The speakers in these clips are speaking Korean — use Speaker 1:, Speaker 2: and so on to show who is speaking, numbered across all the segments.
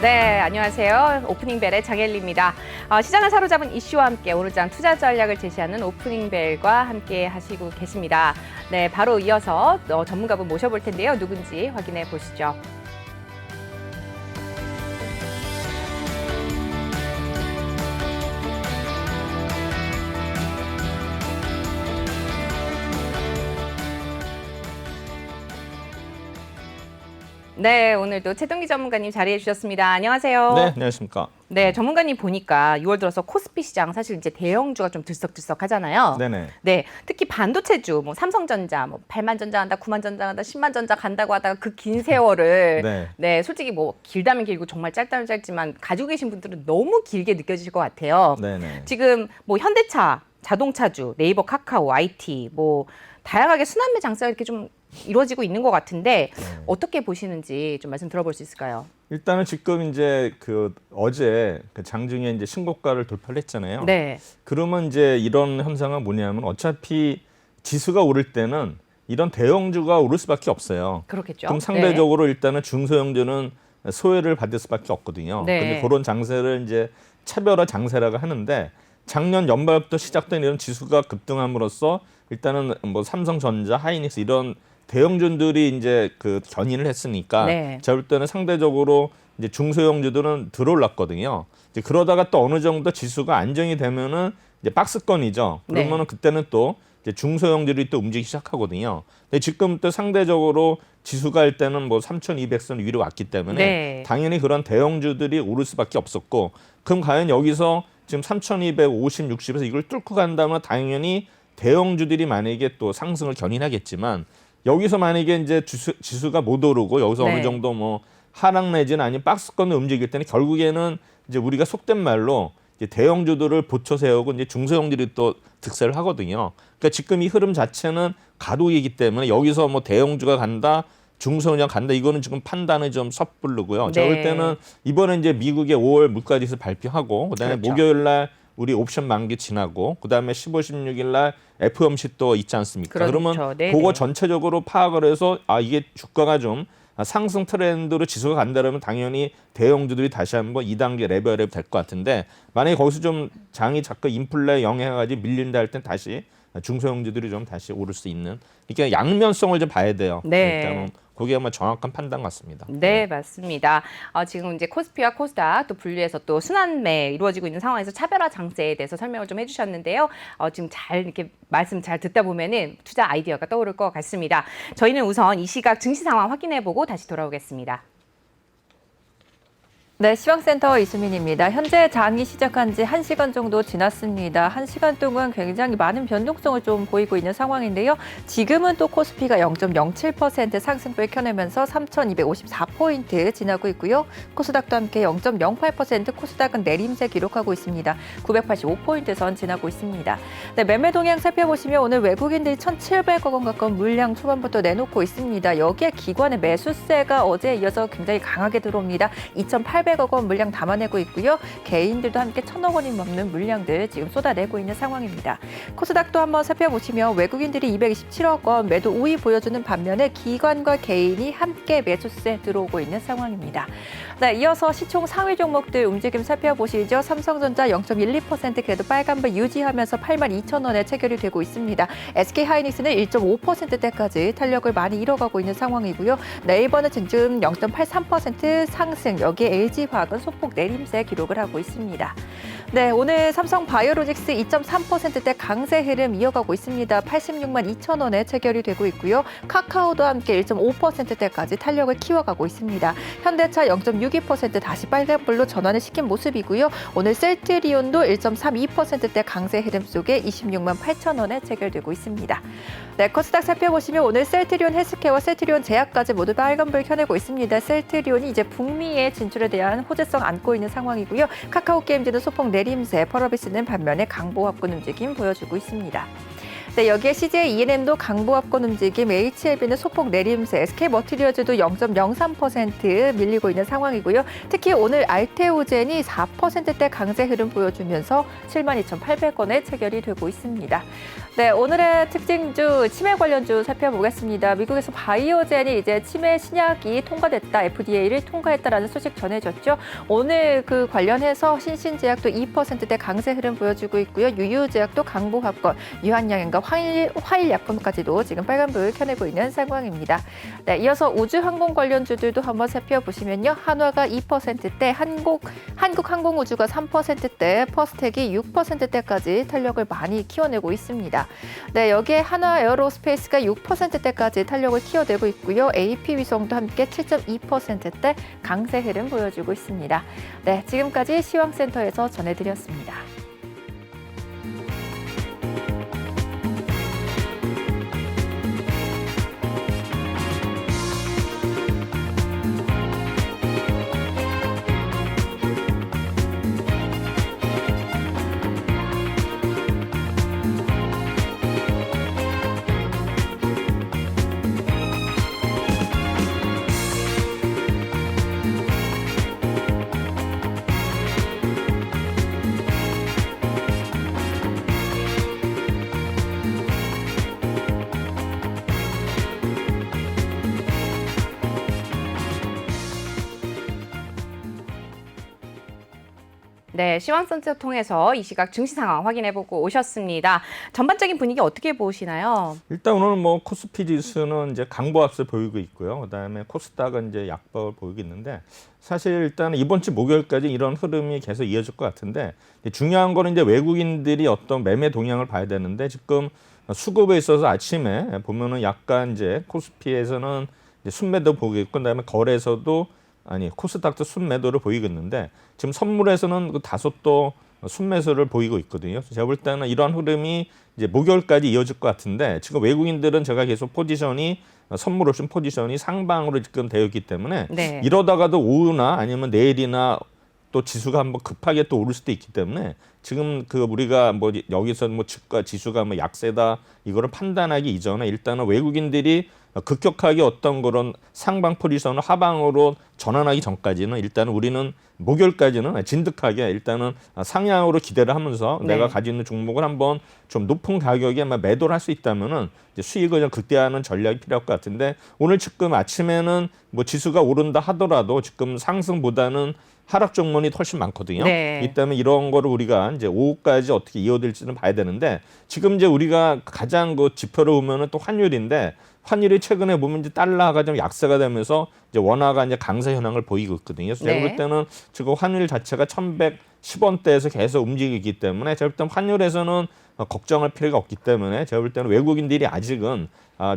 Speaker 1: 네, 안녕하세요. 오프닝벨의 장엘리입니다. 시장을 사로잡은 이슈와 함께 오늘장 투자 전략을 제시하는 오프닝벨과 함께 하시고 계십니다. 네, 바로 이어서 전문가분 모셔볼 텐데요. 누군지 확인해 보시죠. 네, 오늘도 최동기 전문가님 자리해 주셨습니다. 안녕하세요.
Speaker 2: 네, 안녕하십니까.
Speaker 1: 네, 전문가님 보니까 6월 들어서 코스피 시장 사실 이제 대형주가 좀 들썩들썩하잖아요.
Speaker 2: 네네.
Speaker 1: 네, 특히 반도체주, 뭐 삼성전자, 뭐 8만 전자 간다, 9만 전자 간다, 10만 전자 간다고 하다가 그 긴 세월을
Speaker 2: 네.
Speaker 1: 네, 솔직히 뭐 길다면 길고 정말 짧다면 짧지만 가지고 계신 분들은 너무 길게 느껴지실 것 같아요.
Speaker 2: 네네.
Speaker 1: 지금 뭐 현대차, 자동차주, 네이버, 카카오, IT 뭐 다양하게 순환매 장세가 이렇게 좀 이루어지고 있는 것 같은데 어떻게 보시는지 좀 말씀 들어볼 수 있을까요?
Speaker 2: 일단은 지금 이제 어제 장중에 이제 신고가를 돌파를 했잖아요.
Speaker 1: 네.
Speaker 2: 그러면 이제 이런 현상은 뭐냐면 어차피 지수가 오를 때는 이런 대형주가 오를 수밖에 없어요.
Speaker 1: 그렇겠죠.
Speaker 2: 그럼 상대적으로 일단은 중소형주는 소외를 받을 수밖에 없거든요.
Speaker 1: 네.
Speaker 2: 근데 그런 장세를 이제 차별화 장세라고 하는데 작년 연말부터 시작된 이런 지수가 급등함으로써 일단은 뭐 삼성전자, 하이닉스 이런 대형주들이 이제 견인을 했으니까
Speaker 1: 네.
Speaker 2: 제가 볼 때는 상대적으로 이제 중소형주들은 덜 올랐거든요. 이제 그러다가 또 어느 정도 지수가 안정이 되면은 이제 박스권이죠. 그러면은
Speaker 1: 네.
Speaker 2: 그때는 또 이제 중소형들이 또 움직이기 시작하거든요. 근데 지금 또 상대적으로 지수가 할 때는 뭐 3,200선 위로 왔기 때문에
Speaker 1: 네.
Speaker 2: 당연히 그런 대형주들이 오를 수밖에 없었고, 그럼 과연 여기서 지금 3,250, 60에서 이걸 뚫고 간다면 당연히 대형주들이 만약에 또 상승을 견인하겠지만 여기서 만약에 이제 지수가 못 오르고 여기서
Speaker 1: 네.
Speaker 2: 어느 정도 뭐 하락 내지는 아니면 박스권을 움직일 때는 결국에는 이제 우리가 속된 말로 이제 대형주들을 보초 세우고 이제 중소형들이 또 득세를 하거든요. 그러니까 지금 이 흐름 자체는 가독이기 때문에 여기서 뭐 대형주가 간다, 중소형 간다, 이거는 지금 판단을 좀 섣부르고요.
Speaker 1: 네.
Speaker 2: 제가 볼 때는 이번에 이제 미국의 5월 물가지수 발표하고 그다음에
Speaker 1: 그렇죠.
Speaker 2: 목요일 날 우리 옵션 만기 지나고 그다음에 15, 16일 날 FOMC 또 있지 않습니까?
Speaker 1: 그렇죠.
Speaker 2: 그러면
Speaker 1: 네네.
Speaker 2: 그거 전체적으로 파악을 해서 이게 주가가 좀 상승 트렌드로 지수가 간다면 당연히 대형주들이 다시 한번 2단계 레벨업 될 것 같은데, 만약에 거기서 좀 장이 자꾸 인플레 영향까지 밀린다 할 땐 다시 중소형주들이 좀 다시 오를 수 있는, 그러니까 양면성을 좀 봐야 돼요.
Speaker 1: 네.
Speaker 2: 일단은 그게 아마 정확한 판단 같습니다.
Speaker 1: 네, 맞습니다. 지금 이제 코스피와 코스닥 또 분리해서 또 순환매 이루어지고 있는 상황에서 차별화 장세에 대해서 설명을 좀 해주셨는데요. 지금 잘 이렇게 말씀 잘 듣다 보면은 투자 아이디어가 떠오를 것 같습니다. 저희는 우선 이 시각 증시 상황 확인해보고 다시 돌아오겠습니다.
Speaker 3: 네, 시황센터 이수민입니다. 현재 장이 시작한 지 1시간 정도 지났습니다. 1시간 동안 굉장히 많은 변동성을 좀 보이고 있는 상황인데요. 지금은 또 코스피가 0.07% 상승폭을 켜내면서 3,254포인트 지나고 있고요. 코스닥도 함께 0.08% 코스닥은 내림세 기록하고 있습니다. 985포인트 선 지나고 있습니다. 네, 매매 동향 살펴보시면 오늘 외국인들이 1,700억 원 가까운 물량 초반부터 내놓고 있습니다. 여기에 기관의 매수세가 어제에 이어서 굉장히 강하게 들어옵니다. 2,800억 원 물량 담아내고 있고요. 개인들도 함께 1,000억 원이 넘는 물량들 지금 쏟아내고 있는 상황입니다. 코스닥도 한번 살펴보시면 외국인들이 227억 원 매도 우위 보여주는 반면에 기관과 개인이 함께 매수세 들어오고 있는 상황입니다. 네, 이어서 시총 상위 종목들 움직임 살펴보시죠. 삼성전자 0.12% 그래도 빨간불 유지하면서 82,000원에 체결이 되고 있습니다. SK하이닉스는 1.5%대까지 탄력을 많이 잃어가고 있는 상황이고요. 네이버는 지금 0.83% 상승, 여기에 LG화학은 소폭 내림세 기록을 하고 있습니다. 네, 오늘 삼성바이오로직스 2.3%대 강세 흐름 이어가고 있습니다. 86만 2천원에 체결이 되고 있고요. 카카오도 함께 1.5%대까지 탄력을 키워가고 있습니다. 현대차 0.62% 다시 빨간불로 전환을 시킨 모습이고요. 오늘 셀트리온도 1.32%대 강세 흐름 속에 26만 8천원에 체결되고 있습니다. 네, 코스닥 살펴보시면 오늘 셀트리온 헬스케어와 셀트리온 제약까지 모두 빨간불 켜내고 있습니다. 셀트리온이 이제 북미의 진출에 대한 호재성 안고 있는 상황이고요. 카카오 게임즈는 소폭 내림세, 펄어비스는 반면에 강보합권 움직임 보여주고 있습니다. 네, 여기에 CJ E&M도 강보합권 움직임, HLB는 소폭 내림세, SK머티리얼즈도 0.03% 밀리고 있는 상황이고요. 특히 오늘 알테오젠이 4%대 강세 흐름 보여주면서 72,800원에 체결이 되고 있습니다. 네, 오늘의 특징주 치매 관련주 살펴보겠습니다. 미국에서 바이오젠이 이제 치매 신약이 통과됐다, FDA를 통과했다라는 소식 전해졌죠. 오늘 그 관련해서 신신제약도 2%대 강세 흐름 보여주고 있고요. 유유제약도 강보합권, 유한양행과 화일약품까지도 지금 빨간불 켜내고 있는 상황입니다. 네, 이어서 우주항공 관련주들도 한번 살펴보시면요. 한화가 2%대, 한국항공우주가 3%대, 퍼스텍이 6%대까지 탄력을 많이 키워내고 있습니다. 네, 여기에 한화 에어로스페이스가 6%대까지 탄력을 키워내고 있고요. AP위성도 함께 7.2%대 강세 흐름 보여주고 있습니다. 네, 지금까지 시황센터에서 전해드렸습니다.
Speaker 1: 네, 시황센터 통해서 이 시각 증시 상황 확인해보고 오셨습니다. 전반적인 분위기 어떻게 보시나요?
Speaker 2: 일단 오늘 뭐 코스피 지수는 이제 강보합세 보이고 있고요. 그다음에 코스닥은 이제 약보합을 보이고 있는데 사실 일단 이번 주 목요일까지 이런 흐름이 계속 이어질 것 같은데 중요한 거는 이제 외국인들이 어떤 매매 동향을 봐야 되는데 지금 수급에 있어서 아침에 보면은 약간 이제 코스피에서는 이제 순매도 보이고 있고 그다음에 거래에서도 코스닥도 순매도를 보이고 있는데 지금 선물에서는 그 다소 또 순매수를 보이고 있거든요. 제가 볼 때는 이러한 흐름이 이제 목요일까지 이어질 것 같은데 지금 외국인들은 제가 계속 포지션이 선물 옵션 포지션이 상방으로 지금 되어 있기 때문에
Speaker 1: 네.
Speaker 2: 이러다가도 오후나 아니면 내일이나 또 지수가 한번 급하게 또 오를 수도 있기 때문에 지금 그 우리가 뭐 여기서 뭐 주가 지수가 뭐 약세다 이거를 판단하기 이전에 일단은 외국인들이 급격하게 어떤 그런 상방 포지션을 하방으로 전환하기 전까지는 일단은 우리는 목요일까지는 진득하게 일단은 상향으로 기대를 하면서
Speaker 1: 네.
Speaker 2: 내가 가지고 있는 종목을 한번 좀 높은 가격에 매도를 할 수 있다면은 이제 수익을 좀 극대화하는 전략이 필요할 것 같은데 오늘 지금 아침에는 뭐 지수가 오른다 하더라도 지금 상승보다는 하락 종목이 훨씬 많거든요.
Speaker 1: 네.
Speaker 2: 이 때문에 이런 거를 우리가 이제 오후까지 어떻게 이어질지는 봐야 되는데 지금 이제 우리가 가장 그 지표를 보면은 또 환율인데 환율이 최근에 보면 이제 달러가 좀 약세가 되면서 이제 원화가 이제 강세 현황을 보이고 있거든요. 그래서 제가
Speaker 1: 네.
Speaker 2: 볼 때는 지금 환율 자체가 1,110원대에서 계속 움직이기 때문에 제가 볼 때는 환율에서는 걱정할 필요가 없기 때문에 제가 볼 때는 외국인들이 아직은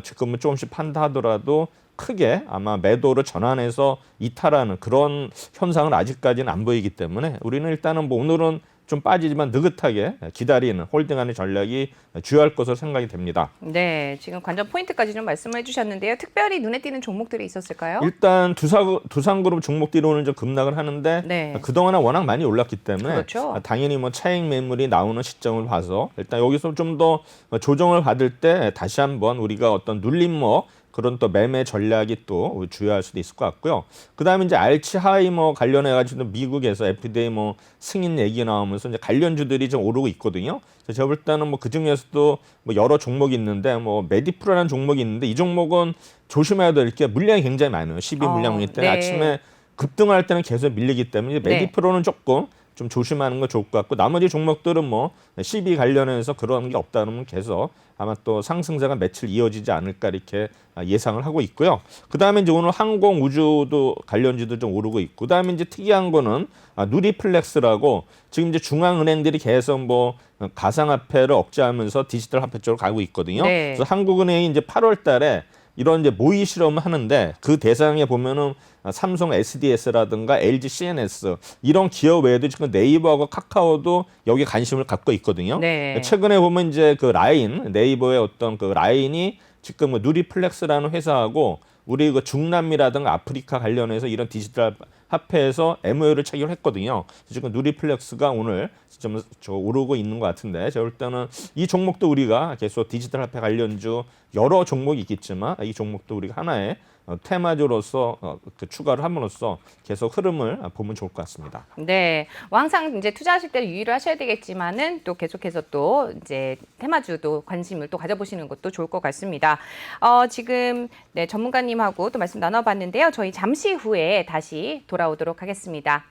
Speaker 2: 지금은 조금씩 판다 하더라도 크게 아마 매도를 전환해서 이탈하는 그런 현상은 아직까지는 안 보이기 때문에 우리는 일단은 뭐 오늘은 좀 빠지지만 느긋하게 기다리는 홀딩하는 전략이 주요할 것으로 생각이 됩니다.
Speaker 1: 네, 지금 관전 포인트까지 좀 말씀을 해주셨는데요. 특별히 눈에 띄는 종목들이 있었을까요?
Speaker 2: 일단 두산그룹 종목들이 오늘 좀 급락을 하는데
Speaker 1: 네.
Speaker 2: 그동안은 워낙 많이 올랐기 때문에
Speaker 1: 그렇죠.
Speaker 2: 당연히 뭐 차익 매물이 나오는 시점을 봐서 일단 여기서 좀 더 조정을 받을 때 다시 한번 우리가 어떤 눌림목 그런 또 매매 전략이 또 주요할 수도 있을 것 같고요. 그다음에 이제 알츠하이머 관련해 가지고 미국에서 FDA 뭐 승인 얘기 나오면서 이제 관련주들이 좀 오르고 있거든요. 그래서 제가 볼 때는 뭐 그 중에서도 뭐 여러 종목이 있는데 뭐 메디프라는 종목이 있는데 이 종목은 조심해야 될 게 물량이 굉장히 많아요. 12 물량이기 때문에
Speaker 1: 네.
Speaker 2: 아침에 급등할 때는 계속 밀리기 때문에
Speaker 1: 네.
Speaker 2: 메디프로는 조금 좀 조심하는 거 좋을 것 같고 나머지 종목들은 뭐 CB 관련해서 그런 게 없다면 계속 아마 또 상승세가 며칠 이어지지 않을까 이렇게 예상을 하고 있고요. 그다음에 이제 오늘 항공 우주도 관련주도 좀 오르고 있고 그다음에 이제 특이한 거는 누리플렉스라고 지금 이제 중앙은행들이 계속 뭐 가상화폐를 억제하면서 디지털 화폐 쪽으로 가고 있거든요.
Speaker 1: 네.
Speaker 2: 그래서 한국은행이 이제 8월 달에 이런 이제 모의 실험을 하는데 그 대상에 보면은 삼성 SDS라든가 LG CNS 이런 기업 외에도 지금 네이버하고 카카오도 여기 관심을 갖고 있거든요.
Speaker 1: 네.
Speaker 2: 최근에 보면 이제 그 라인 네이버의 어떤 그 라인이 지금 누리플렉스라는 회사하고 우리 그 중남미라든가 아프리카 관련해서 이런 디지털 화폐에서 MOU를 체결했거든요. 지금 누리플렉스가 오늘 좀 오르고 있는 것 같은데 제가 볼 때는 이 종목도 우리가 계속 디지털 화폐 관련주 여러 종목이 있겠지만 이 종목도 우리가 하나의 테마주로서 그 추가를 함으로써 계속 흐름을 보면 좋을 것 같습니다.
Speaker 1: 네, 뭐 항상 이제 투자하실 때 유의를 하셔야 되겠지만은 또 계속해서 또 이제 테마주도 관심을 또 가져보시는 것도 좋을 것 같습니다. 지금 네, 전문가님하고 또 말씀 나눠봤는데요. 저희 잠시 후에 다시 돌아오도록 하겠습니다.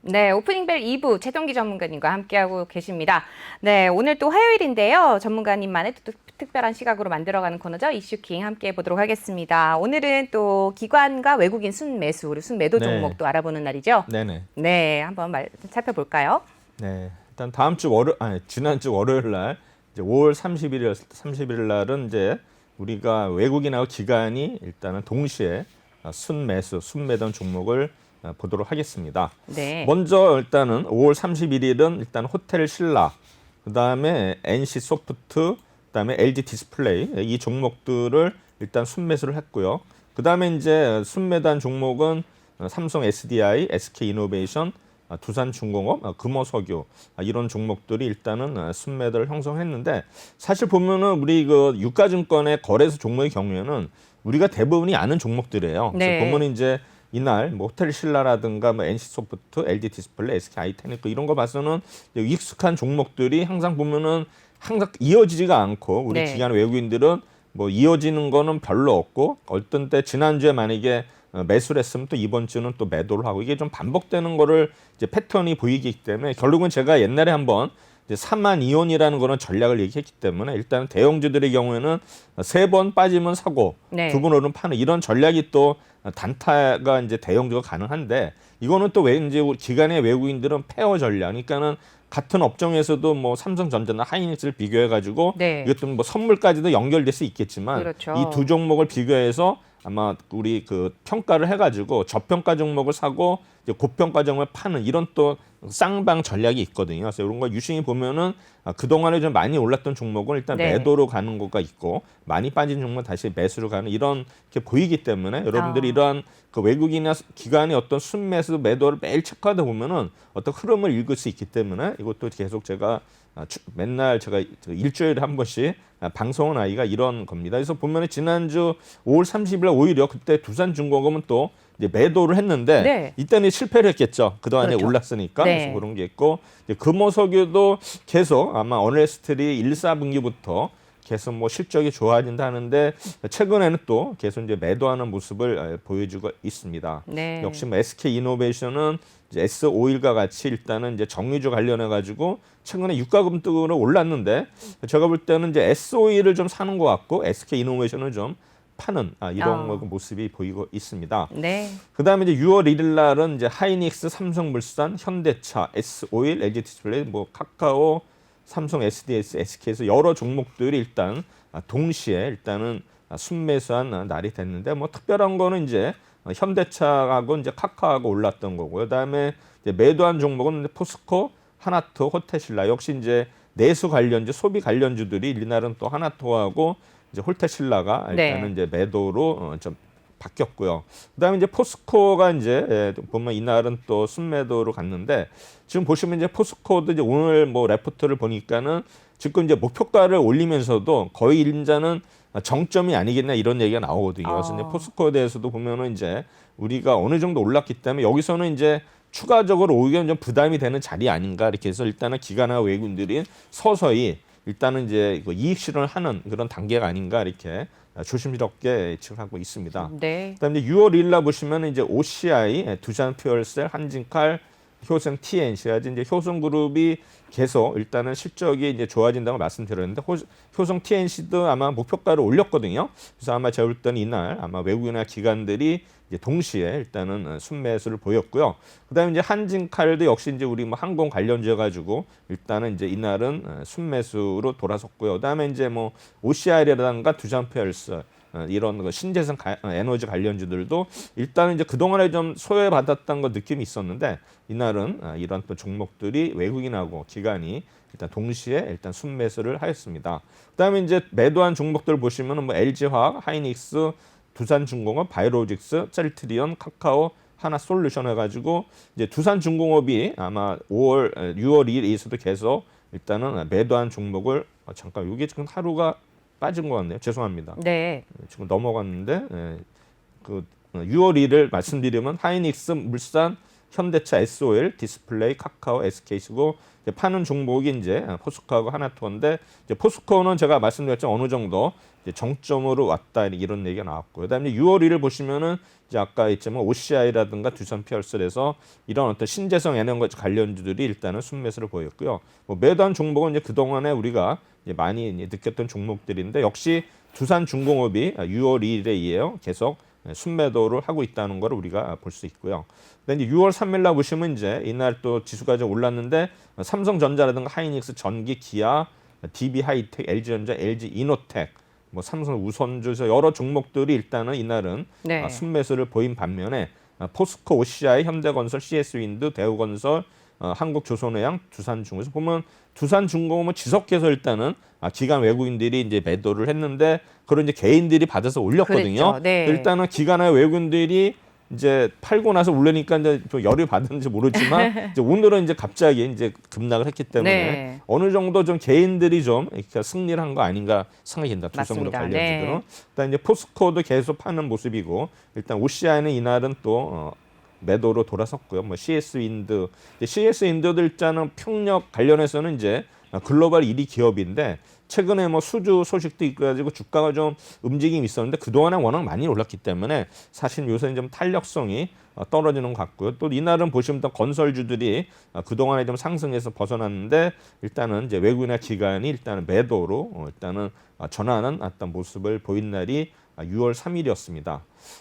Speaker 1: 네, 오프닝벨 2부 최동기 전문가님과 함께하고 계십니다. 네, 오늘 또 화요일인데요. 전문가님만의 또 특별한 시각으로 만들어가는 코너죠. 이슈킹 함께 해보도록 하겠습니다. 오늘은 또 기관과 외국인 순매수, 그리고 순매도
Speaker 2: 네.
Speaker 1: 종목도 알아보는 날이죠.
Speaker 2: 네네.
Speaker 1: 네, 한번 살펴볼까요?
Speaker 2: 네, 일단 다음 주 지난주 월요일 날 이제 5월 30일 날은 이제 우리가 외국인하고 기관이 일단은 동시에 순매던 종목을 보도록 하겠습니다.
Speaker 1: 네.
Speaker 2: 먼저 일단은 5월 31일은 일단 호텔 신라, 그다음에 NC 소프트, 그다음에 LG 디스플레이 이 종목들을 일단 순매수를 했고요. 그다음에 이제 순매단 종목은 삼성 SDI, SK 이노베이션, 두산중공업, 금호석유 이런 종목들이 일단은 순매도를 형성했는데 사실 보면은 우리 그 유가증권의 거래소 종목의 경우에는 우리가 대부분이 아는 종목들이에요.
Speaker 1: 네.
Speaker 2: 그래서 보면 이제 이날 뭐 호텔 신라라든가 뭐 NC 소프트, LG 디스플레이, SK 하이테크 이런 거 봐서는 익숙한 종목들이 항상 보면은 항상 이어지지가 않고 우리
Speaker 1: 네.
Speaker 2: 기관 외국인들은 뭐 이어지는 거는 별로 없고 어떤 때 지난주에 만약에 매수를 했으면 또 이번 주는 또 매도를 하고 이게 좀 반복되는 거를 이제 패턴이 보이기 때문에 결국은 제가 옛날에 한번 이제 3만 이온이라는 그런 전략을 얘기했기 때문에 일단 대형주들의 경우에는 3번 빠지면 사고
Speaker 1: 네.
Speaker 2: 2번 오르면 파는 이런 전략이 또 단타가 이제 대형주가 가능한데 이거는 또 왠지 기관의 외국인들은 페어 전략, 그러니까는 같은 업종에서도 뭐 삼성전자나 하이닉스를 비교해 가지고
Speaker 1: 네.
Speaker 2: 이것도 뭐 선물까지도 연결될 수 있겠지만
Speaker 1: 그렇죠.
Speaker 2: 이 두 종목을 비교해서 아마 우리 그 평가를 해가지고 저평가 종목을 사고 이제 고평가 종목을 파는 이런 또 쌍방 전략이 있거든요. 그래서 이런 거 유심히 보면은 그동안에 좀 많이 올랐던 종목은 일단
Speaker 1: 네.
Speaker 2: 매도로 가는 거가 있고 많이 빠진 종목은 다시 매수로 가는 이런 게 보이기 때문에 여러분들이 이러한 그 외국인이나 기관의 어떤 순매수 매도를 매일 체크하다 보면은 어떤 흐름을 읽을 수 있기 때문에 이것도 계속 제가 맨날 제가 일주일에 한 번씩 방송은 아이가 이런 겁니다. 그래서 보면은 지난주 5월 30일 오히려 그때 두산중공업은 또 이제 매도를 했는데
Speaker 1: 네.
Speaker 2: 이때는 실패를 했겠죠. 그동안에
Speaker 1: 그렇죠.
Speaker 2: 올랐으니까
Speaker 1: 네.
Speaker 2: 그래서 그런 게 있고 이제 금호석유도 계속 아마 어널리스트들이 1, 4분기부터 계속 뭐 실적이 좋아진다 하는데 최근에는 또 계속 이제 매도하는 모습을 보여주고 있습니다.
Speaker 1: 네.
Speaker 2: 역시 뭐 SK 이노베이션은 이제 S51과 같이 일단은 이제 정유주 관련해 가지고 최근에 유가 급등으로 올랐는데 제가 볼 때는 이제 S51을 좀 사는 것 같고 SK 이노베이션을 좀 파는 이런 모습이 보이고 있습니다.
Speaker 1: 네.
Speaker 2: 그다음에 이제 6월 1일 날은 이제 하이닉스, 삼성물산, 현대차, S51, LG 디스플레이, 뭐 카카오, 삼성 SDS, SK에서 여러 종목들이 일단 동시에 일단은 순매수한 날이 됐는데 뭐 특별한 거는 이제 현대차하고 이제 카카오하고 올랐던 거고요. 그다음에 이제 매도한 종목은 포스코, 하나토, 호텔신라 역시 이제 내수 관련주, 소비 관련주들이 이날은 또 하나토하고 이제 홀테신라가 일단은
Speaker 1: 네.
Speaker 2: 이제 매도로 좀 바뀌었고요. 그다음에 이제 포스코가 이제 보면 이날은 또 순매도로 갔는데 지금 보시면 이제 포스코도 이제 오늘 뭐 레포트를 보니까는 지금 이제 목표가를 올리면서도 거의 일자는 정점이 아니겠냐 이런 얘기가 나오거든요. 그래서 이제 포스코에 대해서도 보면은 이제 우리가 어느 정도 올랐기 때문에 여기서는 이제 추가적으로 오히려 좀 부담이 되는 자리 아닌가 이렇게 해서 일단은 기관과 외국인들이 서서히 일단은 이제 이익 실현을 하는 그런 단계가 아닌가 이렇게 조심스럽게 예측을 하고 있습니다.
Speaker 1: 네.
Speaker 2: 그다음에 이제 6월 1일 날 보시면 이제 OCI, 두산 퓨얼셀, 한진칼, 효성 TNC가 이제 효성그룹이 계속 일단은 실적이 이제 좋아진다고 말씀드렸는데 효성 TNC도 아마 목표가를 올렸거든요. 그래서 아마 제가 볼 때는 이날 아마 외국인이나 기관들이 이제 동시에 일단은 순매수를 보였고요. 그다음에 이제 한진칼도 역시 이제 우리 뭐 항공 관련주여 가지고 일단은 이제 이날은 순매수로 돌아섰고요. 그다음에 이제 뭐 OCI라든가 두산페어스 이런 신재생 에너지 관련주들도 일단은 이제 그동안에 좀 소외받았던 거 느낌이 있었는데 이날은 이런 또 종목들이 외국인하고 기관이 일단 동시에 일단 순매수를 하였습니다. 그다음에 이제 매도한 종목들 보시면은 뭐 LG화학, 하이닉스, 두산중공업, 바이오로직스, 셀트리온, 카카오, 하나솔루션 해가지고 이제 두산중공업이 아마 6월 2일에서도 계속 일단은 매도한 종목을 잠깐 이게 지금 하루가 빠진 것 같네요. 죄송합니다.
Speaker 1: 네.
Speaker 2: 지금 넘어갔는데 그 6월 1일 말씀드리면 하이닉스, 물산, 현대차, SOL, 디스플레이, 카카오, SK시고 파는 종목이 이제 포스코하고 하나투어인데 이제 포스코는 제가 말씀드렸죠 어느 정도 이제 정점으로 왔다 이런 얘기가 나왔고요. 그다음에 6월 1일 보시면은 이제 아까 했지만 OCI라든가 두산피얼스에서 이런 어떤 신재생 에너지 관련주들이 일단은 순매수를 보였고요. 뭐 매도한 종목은 이제 그 동안에 우리가 이제 많이 이제 느꼈던 종목들인데 역시 두산중공업이 6월 2일에 이어요 계속 순매도를 하고 있다는 걸 우리가 볼 수 있고요. 근데 이제 6월 3일 날 보시면 이제 이날 또 지수가 좀 올랐는데 삼성전자라든가 하이닉스, 전기, 기아, DB하이텍, LG전자, LG이노텍, 뭐 삼성 우선주에서 여러 종목들이 일단은 이날은
Speaker 1: 네.
Speaker 2: 순매수를 보인 반면에 포스코, OCI, 현대건설, CS윈드, 대우건설, 한국조선해양, 두산중공에서 보면 두산중공업은 지속해서 일단은 기관 외국인들이 이제 매도를 했는데 그런 이제 개인들이 받아서 올렸거든요.
Speaker 1: 그랬죠. 네.
Speaker 2: 일단은 기관의 외국인들이 이제 팔고 나서 올르니까 이제 좀 열이 받은지 모르지만 이제 오늘은 이제 갑자기 이제 급락을 했기 때문에
Speaker 1: 네.
Speaker 2: 어느 정도 좀 개인들이 좀 이렇게 승리를 한 거 아닌가 생각이 듭니다. 두성그룹
Speaker 1: 맞습니다.
Speaker 2: 관련주들은.
Speaker 1: 네.
Speaker 2: 일단 이제 포스코도 계속 파는 모습이고 일단 OCI는 이날은 또 매도로 돌아섰고요. 뭐 CS윈드, CS윈드도 일단은 풍력 관련해서는 이제 글로벌 1위 기업인데 최근에 뭐 수주 소식도 있고 가지고 주가가 좀 움직임이 있었는데 그동안에 워낙 많이 올랐기 때문에 사실 요새는 좀 탄력성이 떨어지는 것 같고요. 또 이날은 보시면 또 건설주들이 그동안에 좀 상승해서 벗어났는데 일단은 이제 외국인의 기관이 일단은 매도로 일단은 전환하는 어떤 모습을 보인 날이 6월 3일이었습니다.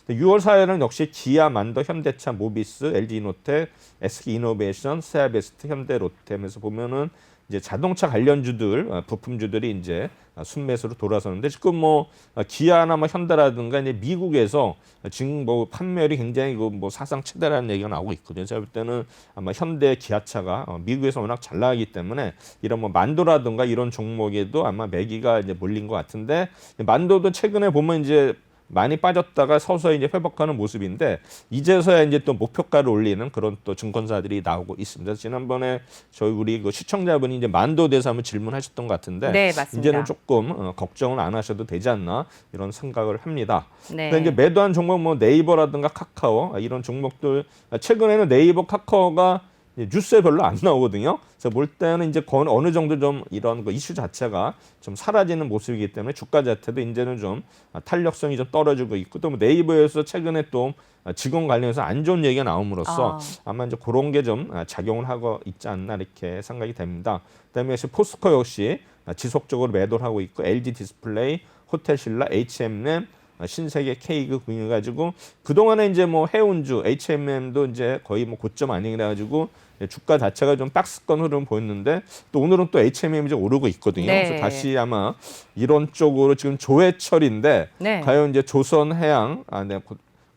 Speaker 2: 6월 4일은 역시 기아, 만더, 현대차, 모비스, LG이노텍, SK이노베이션, 세아베스트, 현대로템에서 보면은 이제 자동차 관련주들, 부품주들이 이제 순매수로 돌아서는데 지금 뭐 기아나 뭐 현대라든가 이제 미국에서 지금 뭐 판매율이 굉장히 그 뭐 사상 최대라는 얘기가 나오고 있거든요. 제가 볼 때는 아마 현대 기아차가 미국에서 워낙 잘 나가기 때문에 이런 뭐 만도라든가 이런 종목에도 아마 매기가 이제 몰린 것 같은데 만도도 최근에 보면 이제 많이 빠졌다가 서서히 이제 회복하는 모습인데 이제서야 이제 또 목표가를 올리는 그런 또 증권사들이 나오고 있습니다. 지난번에 저희 우리 그 시청자분이 이제 만도 대해서 한번 질문하셨던 것 같은데
Speaker 1: 네, 맞습니다.
Speaker 2: 이제는 조금 걱정은 안 하셔도 되지 않나 이런 생각을 합니다.
Speaker 1: 네.
Speaker 2: 근데 이제 매도한 종목 뭐 네이버라든가 카카오 이런 종목들 최근에는 네이버, 카카오가 뉴스에 별로 안 나오거든요. 그래서 볼 때는 이제 어느 정도 좀 이런 그 이슈 자체가 좀 사라지는 모습이기 때문에 주가 자체도 이제는 좀 탄력성이 좀 떨어지고 있고 또 뭐 네이버에서 최근에 또 직원 관련해서 안 좋은 얘기가 나옴으로써 아마 이제 그런 게 좀 작용을 하고 있지 않나 이렇게 생각이 됩니다. 그다음에 역시 포스코 역시 지속적으로 매도를 하고 있고 LG 디스플레이, 호텔신라, H&M 신세계 K그 금융 가지고 그동안에 이제 뭐 해운주 H&M도 이제 거의 뭐 고점 아니라 가지고 주가 자체가 좀 박스권 흐름 보였는데 또 오늘은 또 H&M이 이제 오르고 있거든요.
Speaker 1: 네.
Speaker 2: 그래서 다시 아마 이런 쪽으로 지금 조회철인데
Speaker 1: 네.
Speaker 2: 과연 이제 조선해양 네,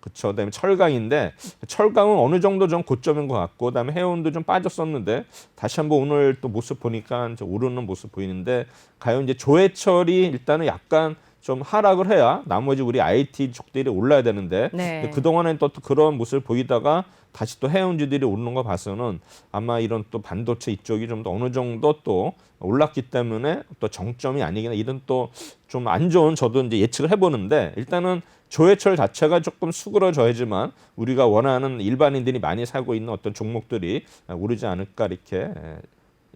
Speaker 2: 그렇죠. 그다음에 철강인데 철강은 어느 정도 좀 고점인 것 같고 그다음에 해운도 좀 빠졌었는데 다시 한번 오늘 또 모습 보니까 이제 오르는 모습 보이는데 과연 이제 조회철이 일단은 약간 좀 하락을 해야 나머지 우리 IT 족들이 올라야 되는데
Speaker 1: 네.
Speaker 2: 그동안엔 또 그런 모습을 보이다가 다시 또 해운주들이 오르는 거 봐서는 아마 이런 또 반도체 이쪽이 좀 더 어느 정도 또 올랐기 때문에 또 정점이 아니긴 이런 또 좀 안 좋은 저도 이제 예측을 해보는데 일단은 조회철 자체가 조금 수그러져야지만 우리가 원하는 일반인들이 많이 사고 있는 어떤 종목들이 오르지 않을까 이렇게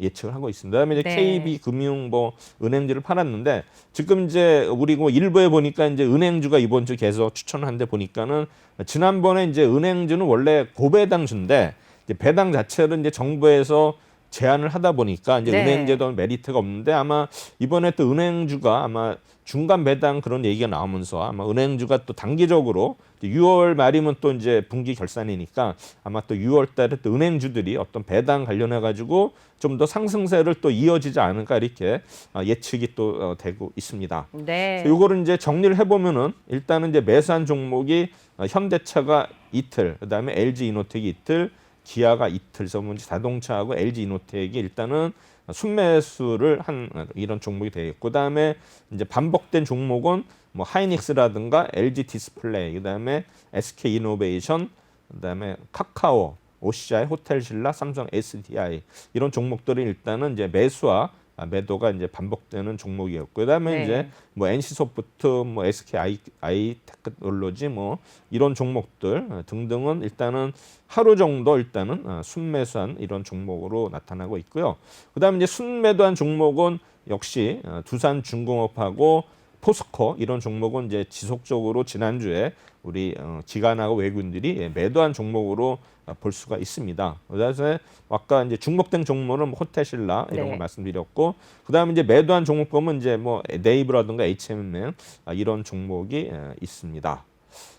Speaker 2: 예측을 하고 있습니다. 그다음에 이제
Speaker 1: 네.
Speaker 2: KB금융 뭐 은행주를 팔았는데 지금 이제 우리 뭐 일부에 보니까 이제 은행주가 이번 주 계속 추천하는데 보니까는 지난번에 이제 은행주는 원래 고배당주인데 이제 배당 자체를 이제 정부에서 제한을 하다 보니까 이제
Speaker 1: 네.
Speaker 2: 은행제도는 메리트가 없는데 아마 이번에 또 은행주가 아마 중간 배당 그런 얘기가 나오면서 아마 은행주가 또 단기적으로 6월 말이면 또 이제 분기 결산이니까 아마 또 6월 달에 또 은행주들이 어떤 배당 관련해 가지고 좀 더 상승세를 또 이어지지 않을까 이렇게 예측이 또 되고 있습니다.
Speaker 1: 네.
Speaker 2: 요거를 이제 정리를 해보면은 일단은 이제 매수한 종목이 현대차가 이틀, 그다음에 LG 이노텍이 이틀, 기아가 이틀, 그래서 자동차하고 LG 이노텍이 일단은 순매수를 한 이런 종목이 되겠고, 그다음에 이제 반복된 종목은 뭐 하이닉스라든가 LG 디스플레이, 그다음에 SK 이노베이션, 그다음에 카카오, OCI, 호텔신라, 삼성 SDI 이런 종목들이 일단은 이제 매수와 매도가 이제 반복되는 종목이었고, 그다음에
Speaker 1: 네.
Speaker 2: 이제 뭐 NC소프트, 뭐 SK 아이테크놀로지 뭐 이런 종목들 등등은 일단은 하루 정도 일단은 순매수한 이런 종목으로 나타나고 있고요. 그다음에 이제 순매도한 종목은 역시 두산중공업하고 포스코 이런 종목은 이제 지속적으로 지난주에 우리 기관하고 외국인들이 매도한 종목으로 볼 수가 있습니다. 그래서 아까 이제 중복된 종목은 호텔신라 이런
Speaker 1: 네.
Speaker 2: 거 말씀드렸고, 그다음에 이제 매도한 종목 보면 이제 뭐 네이버라든가 H&M 이런 종목이 있습니다.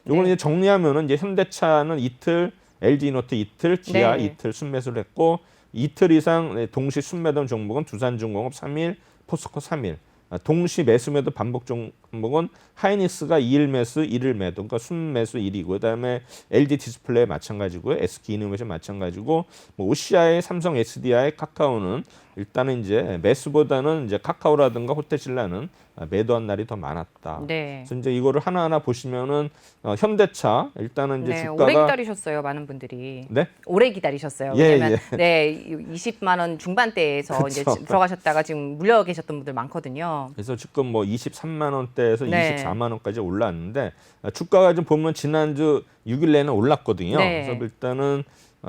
Speaker 2: 요거는
Speaker 1: 네.
Speaker 2: 이제 정리하면은 이제 현대차는 이틀, LG이노텍 이틀, 기아
Speaker 1: 네.
Speaker 2: 이틀 순매수를 했고, 이틀 이상 동시 순매도한 종목은 두산중공업 3일, 포스코 3일. 동시 매수 매도 반복 종목은 하이닉스가 2일 매수 1일 매도, 그러니까 순매수 1이고, 그다음에 LG 디스플레이 마찬가지고요, SK 이노베이션 마찬가지고, 뭐 OCI, 삼성 SDI, 카카오는 일단은 이제 매수보다는 이제 카카오라든가 호텔신라는 매도한 날이 더 많았다.
Speaker 1: 네.
Speaker 2: 그래서 이제 이거를 하나하나 보시면은 현대차 일단은 이제
Speaker 1: 네,
Speaker 2: 주가가
Speaker 1: 오래 기다리셨어요, 많은 분들이.
Speaker 2: 네?
Speaker 1: 오래 기다리셨어요.
Speaker 2: 예,
Speaker 1: 왜냐면
Speaker 2: 예.
Speaker 1: 네, 20만 원 중반대에서 이제
Speaker 2: 그쵸.
Speaker 1: 들어가셨다가 지금 물려 계셨던 분들 많거든요.
Speaker 2: 그래서 지금 뭐 23만 원대에서
Speaker 1: 네.
Speaker 2: 24만 원까지 올랐는데 주가가 좀 보면 지난주 6일 내내 올랐거든요.
Speaker 1: 네.
Speaker 2: 그래서 일단은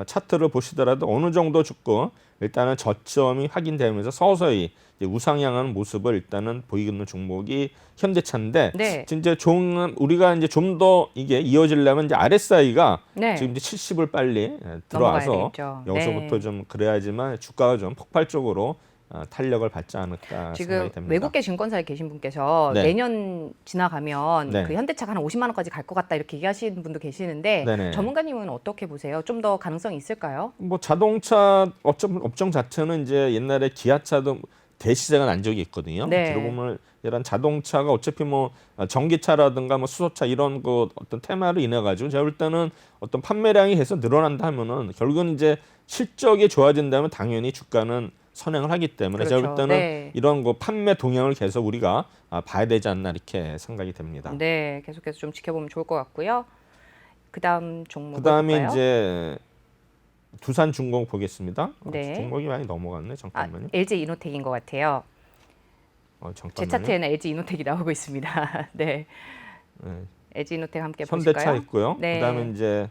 Speaker 2: 차트를 보시더라도 어느 정도 죽고 일단은 저점이 확인되면서 서서히 이제 우상향하는 모습을 일단은 보이는 종목이 현대차인데,
Speaker 1: 네.
Speaker 2: 이제 우리가 이제 좀 더 이게 이어지려면 이제 RSI가
Speaker 1: 네.
Speaker 2: 지금 이제 70을 빨리
Speaker 1: 넘어가야
Speaker 2: 들어와서
Speaker 1: 되겠죠.
Speaker 2: 여기서부터
Speaker 1: 네.
Speaker 2: 좀 그래야지만 주가가 좀 폭발적으로 탄력을 받지 않을까
Speaker 1: 지금
Speaker 2: 생각이 됩니다.
Speaker 1: 외국계 증권사에 계신 분께서
Speaker 2: 네.
Speaker 1: 내년 지나가면
Speaker 2: 네.
Speaker 1: 그 현대차가 한 50만 원까지 갈 것 같다 이렇게 얘기하시는 분도 계시는데
Speaker 2: 네네.
Speaker 1: 전문가님은 어떻게 보세요? 좀 더 가능성이 있을까요?
Speaker 2: 뭐 자동차 업종 자체는 이제 옛날에 기아차도 대시세가 난 적이 있거든요.
Speaker 1: 네.
Speaker 2: 들어보면 이런 자동차가 어차피 뭐 전기차라든가 뭐 수소차 이런 거 어떤 테마로 인해 가지고 제가 볼 때는 어떤 판매량이 계속 늘어난다 하면은 결국은 이제 실적이 좋아진다면 당연히 주가는 선행을 하기 때문에 제가 볼
Speaker 1: 그렇죠.
Speaker 2: 때는
Speaker 1: 네.
Speaker 2: 이런 거 판매 동향을 계속 우리가 봐야 되지 않나 이렇게 생각이 됩니다.
Speaker 1: 네, 계속해서 좀 지켜보면 좋을 것 같고요. 그다음 종목
Speaker 2: 그다음에
Speaker 1: 볼까요?
Speaker 2: 이제 두산중공업 보겠습니다.
Speaker 1: 네.
Speaker 2: 종목이 많이 넘어갔네.
Speaker 1: 아,
Speaker 2: 잠깐만요.
Speaker 1: LG 이노텍인 것 같아요. 제
Speaker 2: 잠깐만요.
Speaker 1: 차트에는 LG 이노텍이 나오고 있습니다. 네,
Speaker 2: 네.
Speaker 1: LG 이노텍 함께
Speaker 2: 현대차
Speaker 1: 보실까요?
Speaker 2: 있고요.
Speaker 1: 네.
Speaker 2: 그다음에 이제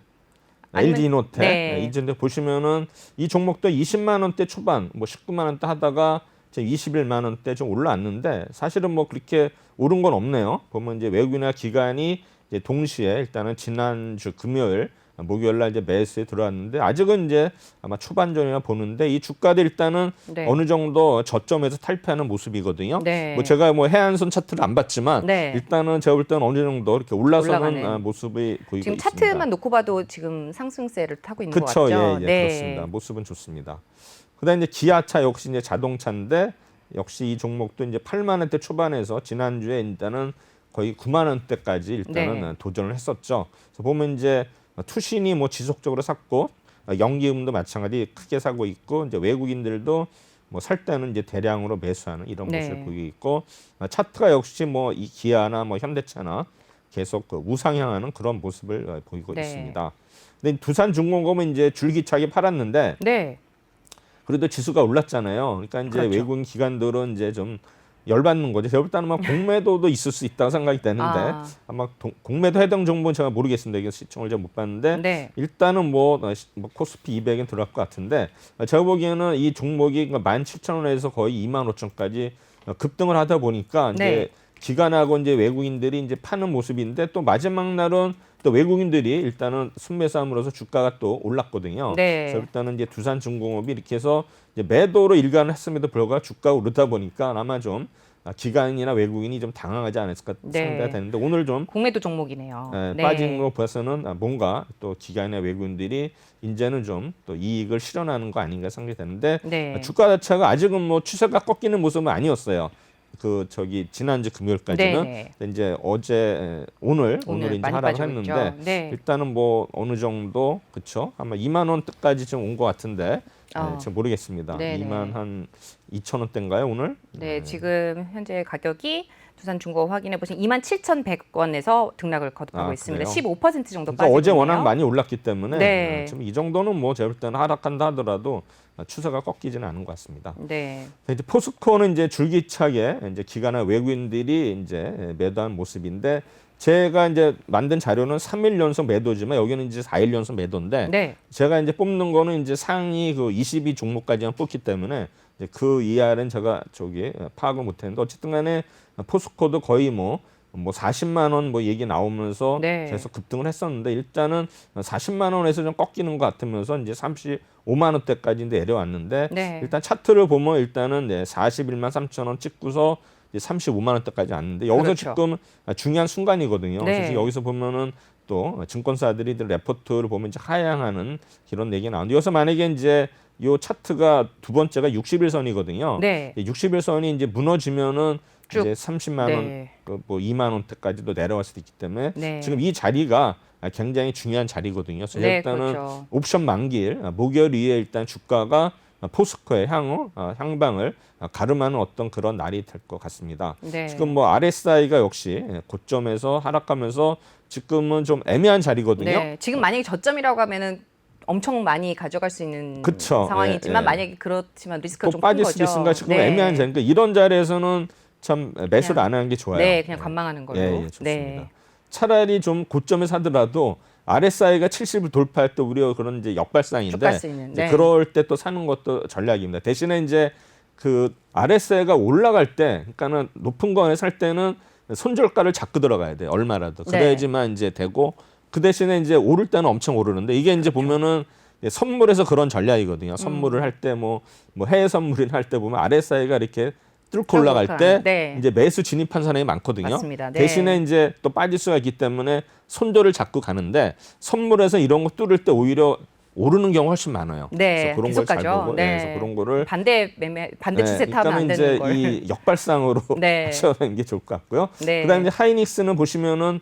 Speaker 1: 아니면-
Speaker 2: LG 이노텍.
Speaker 1: 네.
Speaker 2: 이제 보시면은 이 종목도 20만 원대 초반, 뭐 19만 원대 하다가 이제 21만 원대 좀 올라왔는데 사실은 뭐 그렇게 오른 건 없네요. 보면 이제 외국이나 기관이 이제 동시에 일단은 지난주 금요일, 목요일 날 이제 매수에 들어왔는데 아직은 이제 아마 초반전이나 보는데 이 주가도 일단은
Speaker 1: 네.
Speaker 2: 어느 정도 저점에서 탈피하는 모습이거든요.
Speaker 1: 네.
Speaker 2: 뭐 제가 뭐 해안선 차트를 안 봤지만
Speaker 1: 네.
Speaker 2: 일단은 제가 볼 때는 어느 정도 이렇게 올라서는
Speaker 1: 올라가는.
Speaker 2: 모습이 보이고
Speaker 1: 지금
Speaker 2: 있습니다.
Speaker 1: 차트만 놓고 봐도 지금 상승세를 타고 있는 것
Speaker 2: 그렇죠.
Speaker 1: 같죠.
Speaker 2: 예,
Speaker 1: 네.
Speaker 2: 그렇습니다. 모습은 좋습니다. 그다음에 이제 기아차 역시 이제 자동차인데 역시 이 종목도 이제 8만 원대 초반에서 지난주에 일단은 거의 9만 원대까지 일단은
Speaker 1: 네.
Speaker 2: 도전을 했었죠. 그래서 보면 이제 투신이 뭐 지속적으로 샀고 연기금도 마찬가지 크게 사고 있고 이제 외국인들도 뭐 살 때는 이제 대량으로 매수하는 이런
Speaker 1: 네.
Speaker 2: 모습을 보이고 있고 차트가 역시 뭐 이 기아나 뭐 현대차나 계속 우상향하는 그런 모습을 보이고
Speaker 1: 네.
Speaker 2: 있습니다. 근데 두산중공업은 이제 줄기차게 팔았는데
Speaker 1: 네.
Speaker 2: 그래도 지수가 올랐잖아요. 그러니까 이제
Speaker 1: 그렇죠.
Speaker 2: 외국인 기관들은 이제 좀 열받는 거죠. 제가 볼 때는 뭐 공매도도 있을 수 있다고 생각이 되는데
Speaker 1: 아.
Speaker 2: 아마 공매도 해당 정보는 제가 모르겠습니다. 이게 시청을 잘 못 봤는데
Speaker 1: 네.
Speaker 2: 일단은 뭐 코스피 200엔 들어갈 것 같은데 제가 보기에는 이 종목이 17,000원에서 거의 25,000원까지 급등을 하다 보니까 이제
Speaker 1: 네.
Speaker 2: 기관하고 이제 외국인들이 이제 파는 모습인데 또 마지막 날은 또 외국인들이 일단은 순매수함으로써 주가가 또 올랐거든요.
Speaker 1: 네.
Speaker 2: 그래서 일단은 이제 두산중공업이 이렇게 해서 이제 매도로 일관을 했음에도 불구하고 주가가 오르다 보니까 아마 좀 기관이나 외국인이 좀 당황하지 않았을까
Speaker 1: 네.
Speaker 2: 상대가 되는데 오늘 좀
Speaker 1: 공매도 종목이네요. 네.
Speaker 2: 빠진 거 봐서는 뭔가 또 기관이나 외국인들이 이제는 좀 또 이익을 실현하는 거 아닌가 생각되는데
Speaker 1: 네.
Speaker 2: 주가 자체가 아직은 뭐 추세가 꺾이는 모습은 아니었어요. 지난주 금요일까지는
Speaker 1: 네.
Speaker 2: 이제 어제 오늘 이제
Speaker 1: 많이
Speaker 2: 하락을
Speaker 1: 빠지고
Speaker 2: 했는데
Speaker 1: 있죠. 네.
Speaker 2: 일단은 뭐 어느 정도 그렇죠 아마 2만 원대까지 좀 온 것 같은데 잘 모르겠습니다.
Speaker 1: 네네.
Speaker 2: 2만 한 2천 원대인가요 오늘?
Speaker 1: 네, 지금 현재 가격이 두산중공업 확인해 보시면 27,100원에서 등락을 거듭하고 있습니다.
Speaker 2: 그래요?
Speaker 1: 15% 정도
Speaker 2: 그러니까
Speaker 1: 빠지고
Speaker 2: 어제
Speaker 1: 있네요.
Speaker 2: 워낙 많이 올랐기 때문에
Speaker 1: 네.
Speaker 2: 지금 이 정도는 뭐 제가 볼 때는 하락한다 하더라도 추세가 꺾이지는 않은 것 같습니다.
Speaker 1: 네.
Speaker 2: 이제 포스코는 이제 줄기차게 이제 기관이나 외국인들이 이제 매도한 모습인데 제가 이제 만든 자료는 3일 연속 매도지만 여기는 이제 4일 연속 매도인데
Speaker 1: 네.
Speaker 2: 제가 이제 뽑는 거는 이제 상위 그 22 종목까지만 뽑기 때문에 이제 그 이하는 제가 파악을 못했는데 어쨌든 간에 포스코도 거의 뭐 40만 원 뭐 얘기 나오면서
Speaker 1: 네.
Speaker 2: 계속 급등을 했었는데 일단은 40만 원에서 좀 꺾이는 것 같으면서 이제 35만 원대까지 내려왔는데
Speaker 1: 네.
Speaker 2: 일단 차트를 보면 일단은 41만 3천 원 찍고서 이제 35만 원대까지 왔는데 여기서
Speaker 1: 그렇죠.
Speaker 2: 지금 중요한 순간이거든요.
Speaker 1: 네.
Speaker 2: 그래서 여기서 보면은 또 증권사들이 레포트를 보면 이제 하향하는 그런 얘기가 나오는데 여기서 만약에 이제 요 차트가 두 번째가 60일선이거든요.
Speaker 1: 네.
Speaker 2: 60일선이 이제 무너지면은
Speaker 1: 쭉.
Speaker 2: 이제 30만 원,
Speaker 1: 네.
Speaker 2: 뭐 2만 원대까지도 내려갈 수도 있기 때문에
Speaker 1: 네.
Speaker 2: 지금 이 자리가 굉장히 중요한 자리거든요. 그래서
Speaker 1: 네,
Speaker 2: 일단은
Speaker 1: 그렇죠.
Speaker 2: 옵션 만기일 목요일 이후에 일단 주가가 포스코의 향방을 가름하는 어떤 그런 날이 될 것 같습니다.
Speaker 1: 네.
Speaker 2: 지금 뭐 RSI가 역시 고점에서 하락하면서 지금은 좀 애매한 자리거든요.
Speaker 1: 네. 지금 만약에 저점이라고 하면은 엄청 많이 가져갈 수 있는
Speaker 2: 그쵸.
Speaker 1: 상황이지만
Speaker 2: 예, 예.
Speaker 1: 만약에 그렇지만 리스크가
Speaker 2: 또
Speaker 1: 좀 큰
Speaker 2: 빠질
Speaker 1: 거죠.
Speaker 2: 수도 있으니까 지금
Speaker 1: 네.
Speaker 2: 애매한 자리니까 이런 자리에서는 참 매수를
Speaker 1: 그냥,
Speaker 2: 안 하는 게 좋아요.
Speaker 1: 네, 그냥 관망하는 걸로.
Speaker 2: 예, 좋습니다.
Speaker 1: 네.
Speaker 2: 차라리 좀 고점에 사더라도 RSI가 70을 돌파할 때 우리가 그런 이제 역발상인데
Speaker 1: 쭉 갈 수 있는,
Speaker 2: 이제
Speaker 1: 네.
Speaker 2: 그럴 때 또 사는 것도 전략입니다. 대신에 이제 그 RSI가 올라갈 때, 그러니까는 높은 거에 살 때는 손절가를 잡고 들어가야 돼요. 얼마라도.
Speaker 1: 네.
Speaker 2: 그래야지만 이제 되고 그 대신에 이제 오를 때는 엄청 오르는데 이게 이제 보면은 선물에서 그런 전략이거든요. 선물을 할 때 뭐 해외 선물을 할 때 보면 RSI가 이렇게 뚫고 올라갈 때
Speaker 1: 네.
Speaker 2: 이제 매수 진입한 사람이 많거든요.
Speaker 1: 맞습니다. 네.
Speaker 2: 대신에 이제 또 빠질 수가 있기 때문에 손절을 잡고 가는데 선물에서 이런 거 뚫을 때 오히려 오르는 경우 훨씬 많아요.
Speaker 1: 네,
Speaker 2: 그래서 그런
Speaker 1: 계속
Speaker 2: 걸 잘
Speaker 1: 가죠.
Speaker 2: 보고
Speaker 1: 네.
Speaker 2: 그래서 그런 거를
Speaker 1: 반대 추세 타면 안
Speaker 2: 그러니까는
Speaker 1: 되는
Speaker 2: 이제
Speaker 1: 걸.
Speaker 2: 이 역발상으로
Speaker 1: 네.
Speaker 2: 하시는 게 좋을 것 같고요.
Speaker 1: 네.
Speaker 2: 그다음에 이제 하이닉스는 보시면은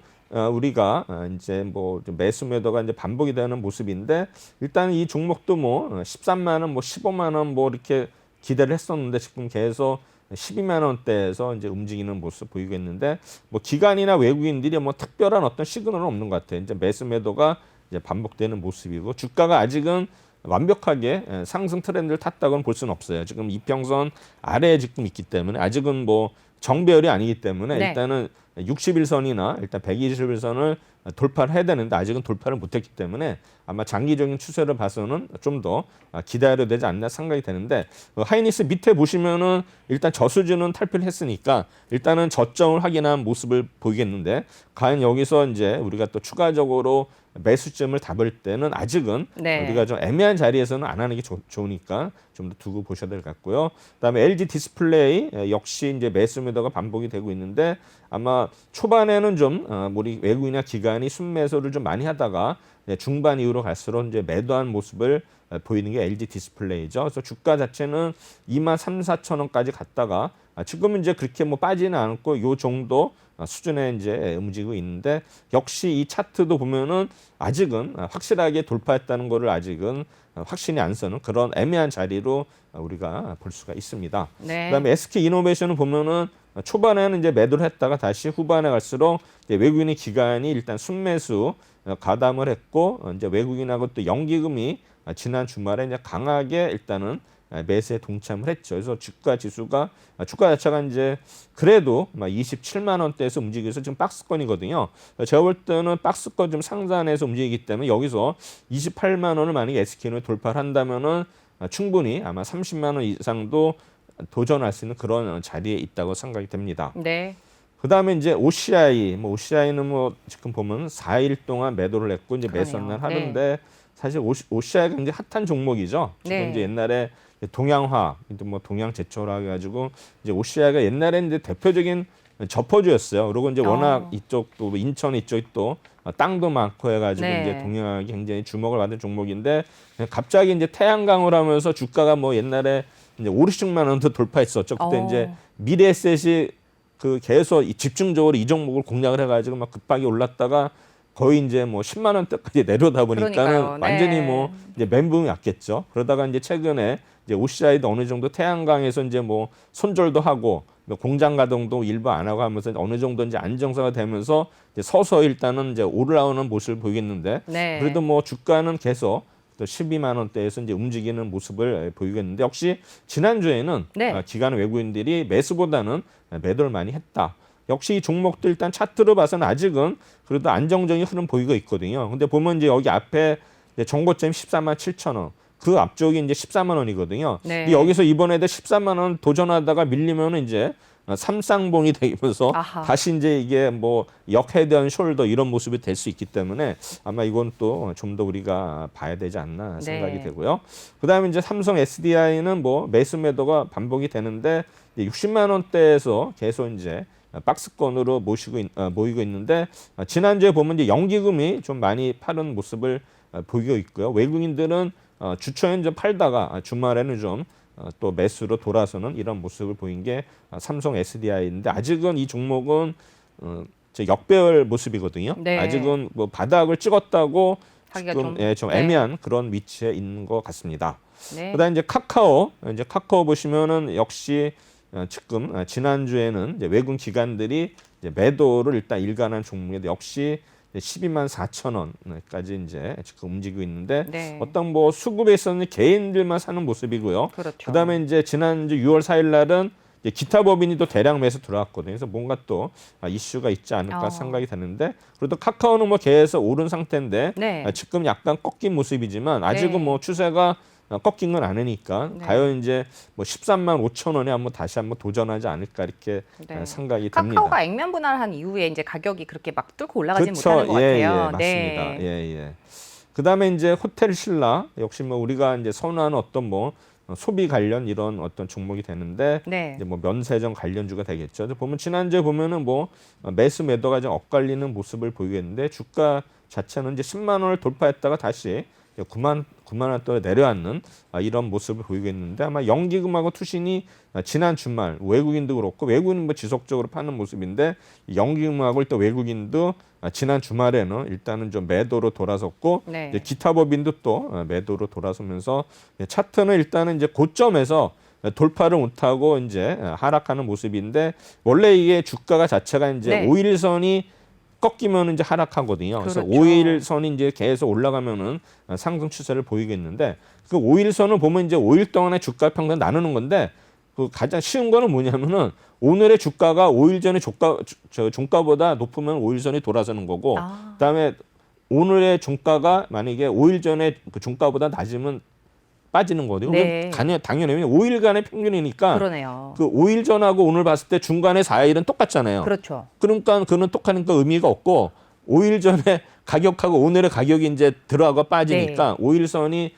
Speaker 2: 우리가 이제 뭐 매수 매도가 이제 반복이 되는 모습인데 일단 이 종목도 뭐 13만 원, 뭐 15만 원 뭐 이렇게 기대를 했었는데 지금 계속 12만 원대에서 이제 움직이는 모습 보이고 있는데 뭐 기관이나 외국인들이 뭐 특별한 어떤 시그널은 없는 것 같아요. 이제 매수 매도가 이제 반복되는 모습이고 주가가 아직은 완벽하게 상승 트렌드를 탔다고는 볼 수는 없어요. 지금 이평선 아래에 지금 있기 때문에 아직은 뭐 정배열이 아니기 때문에
Speaker 1: 네.
Speaker 2: 일단은 60일선이나 일단 120일선을 돌파를 해야 되는데 아직은 돌파를 못했기 때문에 아마 장기적인 추세를 봐서는 좀 더 기다려야 되지 않나 생각이 되는데 하이닉스 밑에 보시면은 일단 저수준은 탈피를 했으니까 일단은 저점을 확인한 모습을 보이겠는데 과연 여기서 이제 우리가 또 추가적으로 매수점을 잡을 때는 아직은
Speaker 1: 네.
Speaker 2: 우리가 좀 애매한 자리에서는 안 하는 게 좋으니까 좀 더 두고 보셔야 될 것 같고요. 그다음에 LG 디스플레이 역시 이제 매수 매도가 반복이 되고 있는데 아마 초반에는 좀 우리 외국인이나 기관이 순매수를 좀 많이 하다가 중반 이후로 갈수록 이제 매도한 모습을 보이는 게 LG 디스플레이죠. 그래서 주가 자체는 2만 3, 4천 원까지 갔다가 지금은 이제 그렇게 뭐 빠지는 않고 요 정도 수준에 이제 움직이고 있는데 역시 이 차트도 보면은 아직은 확실하게 돌파했다는 거를 아직은 확신이 안 서는 그런 애매한 자리로 우리가 볼 수가 있습니다.
Speaker 1: 네.
Speaker 2: 그다음에 SK 이노베이션을 보면은 초반에는 이제 매도를 했다가 다시 후반에 갈수록 이제 외국인의 기관이 일단 순매수 가담을 했고 이제 외국인하고 또 연기금이 지난 주말에 이제 강하게 일단은 매수에 동참을 했죠. 그래서 주가 지수가 주가 자체가 이제 그래도 27만 원대에서 움직여서 지금 박스권이거든요. 제가 볼 때는 박스권 좀 상단에서 움직이기 때문에 여기서 28만 원을 만약에 SK는 돌파를 한다면은 충분히 아마 30만 원 이상도 도전할 수 있는 그런 자리에 있다고 생각이 됩니다.
Speaker 1: 네.
Speaker 2: 그다음에 이제 OCI, OCI는 지금 보면 4일 동안 매도를 했고 이제 매수날
Speaker 1: 그러네요.
Speaker 2: 하는데 사실 OCI가 굉장히 핫한 종목이죠. 지금
Speaker 1: 네.
Speaker 2: 이제 옛날에 동양화, 동양 제철화 해가지고 이제 OCI가 옛날에 이제 대표적인 저퍼주였어요. 그리고 이제 워낙 이쪽도 인천 이쪽 또 땅도 많고 해가지고
Speaker 1: 네.
Speaker 2: 이제 동양화가 굉장히 주목을 받은 종목인데 갑자기 이제 태양광을 하면서 주가가 옛날에 이제 5,60만 원도 돌파했었죠. 그때 이제 미래에셋이 그 계속 집중적으로 이 종목을 공략을 해가지고 막 급하게 올랐다가 거의 이제 10만 원대까지 내려다 보니까는
Speaker 1: 그러니까요.
Speaker 2: 완전히
Speaker 1: 네.
Speaker 2: 이제 멘붕이 왔겠죠. 그러다가 이제 최근에 이제 OCI도 어느 정도 태양광에서 이제 손절도 하고 공장 가동도 일부 안 하고 하면서 어느 정도 이제 안정화가 되면서 이제 서서히 일단은 이제 올라오는 모습을 보이겠는데
Speaker 1: 네.
Speaker 2: 그래도 주가는 계속 또 12만 원대에서 이제 움직이는 모습을 보이겠는데 역시 지난주에는
Speaker 1: 네.
Speaker 2: 기관 외국인들이 매수보다는 매도를 많이 했다. 역시 이 종목도 일단 차트로 봐서는 아직은 그래도 안정적인 흐름 보이고 있거든요. 근데 보면 이제 여기 앞에 이제 정고점 14만 7천 원. 그 앞쪽이 이제 14만 원이거든요.
Speaker 1: 네.
Speaker 2: 근데 여기서 이번에도 14만 원 도전하다가 밀리면은 이제 삼쌍봉이 되면서
Speaker 1: 아하.
Speaker 2: 다시 이제 이게 역헤드앤 숄더 이런 모습이 될 수 있기 때문에 아마 이건 또 좀 더 우리가 봐야 되지 않나 생각이
Speaker 1: 네.
Speaker 2: 되고요. 그다음에 이제 삼성 SDI는 매수 매도가 반복이 되는데 60만 원대에서 계속 이제 박스권으로 모이고 있는데 지난주에 보면 이제 연기금이 좀 많이 파는 모습을 보이고 있고요. 외국인들은 주초에 이제 팔다가 주말에는 좀 또 매수로 돌아서는 이런 모습을 보인 게 삼성 SDI인데 아직은 이 종목은 역배열 모습이거든요.
Speaker 1: 네.
Speaker 2: 아직은 바닥을 찍었다고
Speaker 1: 하기가
Speaker 2: 지금 좀
Speaker 1: 네.
Speaker 2: 애매한 그런 위치에 있는 것 같습니다.
Speaker 1: 네.
Speaker 2: 그다음 이제 카카오 보시면은 역시 지금 지난주에는 이제 외국 기관들이 이제 매도를 일단 일관한 종목인데 역시 12만 4천 원까지 이제 지금 움직이고 있는데
Speaker 1: 네.
Speaker 2: 어떤 수급에 있어서는 개인들만 사는 모습이고요.
Speaker 1: 그렇죠.
Speaker 2: 그다음에 이제 지난주 6월 4일 날은 이제 기타 법인이 또 대량 매수 들어왔거든요. 그래서 뭔가 또 이슈가 있지 않을까 생각이 되는데 그래도 카카오는 계속 오른 상태인데
Speaker 1: 네.
Speaker 2: 지금 약간 꺾인 모습이지만 아직은
Speaker 1: 네.
Speaker 2: 추세가 꺾인 건 아니니까
Speaker 1: 네.
Speaker 2: 과연 이제 13만 5천 원에 다시 한번 도전하지 않을까 이렇게
Speaker 1: 네.
Speaker 2: 생각이 듭니다.
Speaker 1: 카카오가 액면 분할한 이후에 이제 가격이 그렇게 막 뚫고 올라가지
Speaker 2: 그렇죠.
Speaker 1: 못하는 것 같아요.
Speaker 2: 맞습니다.
Speaker 1: 네.
Speaker 2: 예. 그다음에 이제 호텔 신라 역시 우리가 이제 선호하는 어떤 소비 관련 이런 어떤 종목이 되는데
Speaker 1: 네.
Speaker 2: 이제 면세점 관련주가 되겠죠. 보면 지난주에 보면은 매수 매도가 좀 엇갈리는 모습을 보이겠는데 주가 자체는 이제 10만 원을 돌파했다가 다시 9만 원대로 내려앉는 이런 모습을 보이겠는데 아마 연기금하고 투신이 지난 주말 외국인도 그렇고 외국인 지속적으로 파는 모습인데 연기금하고 또 외국인도 지난 주말에는 일단은 좀 매도로 돌아섰고
Speaker 1: 네.
Speaker 2: 이제 기타 법인도 또 매도로 돌아서면서 차트는 일단은 이제 고점에서 돌파를 못하고 이제 하락하는 모습인데 원래 이게 주가가 자체가 이제
Speaker 1: 네.
Speaker 2: 5일선이 꺾이면 이제 하락하거든요. 그래서
Speaker 1: 그렇죠.
Speaker 2: 5일선이 이제 계속 올라가면은 상승 추세를 보이겠는데 그 5일선을 보면 이제 5일 동안의 주가 평균 나누는 건데 그 가장 쉬운 거는 뭐냐면은 오늘의 주가가 5일 전에 종가보다 높으면 5일선이 돌아서는 거고 그다음에 오늘의 종가가 만약에 5일 전에 그 종가보다 낮으면 빠지는 거거든요.
Speaker 1: 네.
Speaker 2: 당연히 5일간의 평균이니까
Speaker 1: 그러네요.
Speaker 2: 그 5일 전하고 오늘 봤을 때 중간에 4일은 똑같잖아요.
Speaker 1: 그렇죠.
Speaker 2: 그러니까 그는 똑같으니까 의미가 없고 5일 전에 가격하고 오늘의 가격이 이제 들어가고 빠지니까
Speaker 1: 네.
Speaker 2: 5일선이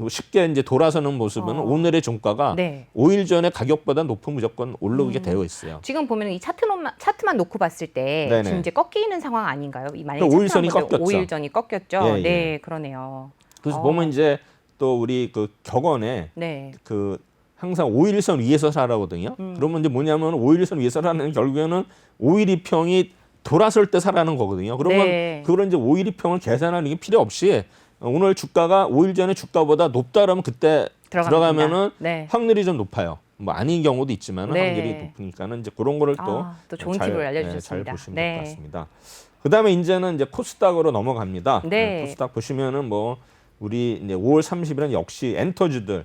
Speaker 2: 쉽게 이제 돌아서는 모습은 오늘의 종가가
Speaker 1: 네.
Speaker 2: 5일 전에 가격보다 높으면 무조건 올라오게 되어 있어요.
Speaker 1: 지금 보면 이 차트만 놓고 봤을 때
Speaker 2: 네네.
Speaker 1: 지금 이제 꺾이는 상황 아닌가요? 만약에
Speaker 2: 그러니까 5일선이
Speaker 1: 차트만 보죠.
Speaker 2: 꺾였죠.
Speaker 1: 5일 전이 꺾였죠.
Speaker 2: 예, 예.
Speaker 1: 네, 그러네요.
Speaker 2: 그래서 보면 이제 또 우리 그 격언에
Speaker 1: 네.
Speaker 2: 그 항상 5일선 위에서 살아거든요. 그러면 이제 뭐냐면 5일선 위에서 살아는 결국에는 5일2평이 돌아설 때 살아는 거거든요. 그러면
Speaker 1: 네.
Speaker 2: 그걸 이제 5일2평을 계산하는 게 필요 없이 오늘 주가가 5일 전에 주가보다 높다라면 그때 들어가면은
Speaker 1: 네.
Speaker 2: 확률이 좀 높아요. 아닌 경우도 있지만
Speaker 1: 네.
Speaker 2: 확률이 높으니까는 이제 그런 거를
Speaker 1: 또 좋은 팁을 알려주셨습니다.
Speaker 2: 잘 보시면
Speaker 1: 네.
Speaker 2: 될 것 같습니다. 그다음에 이제는 이제 코스닥으로 넘어갑니다.
Speaker 1: 네.
Speaker 2: 코스닥 보시면은 우리 이제 5월 30일은 역시 엔터주들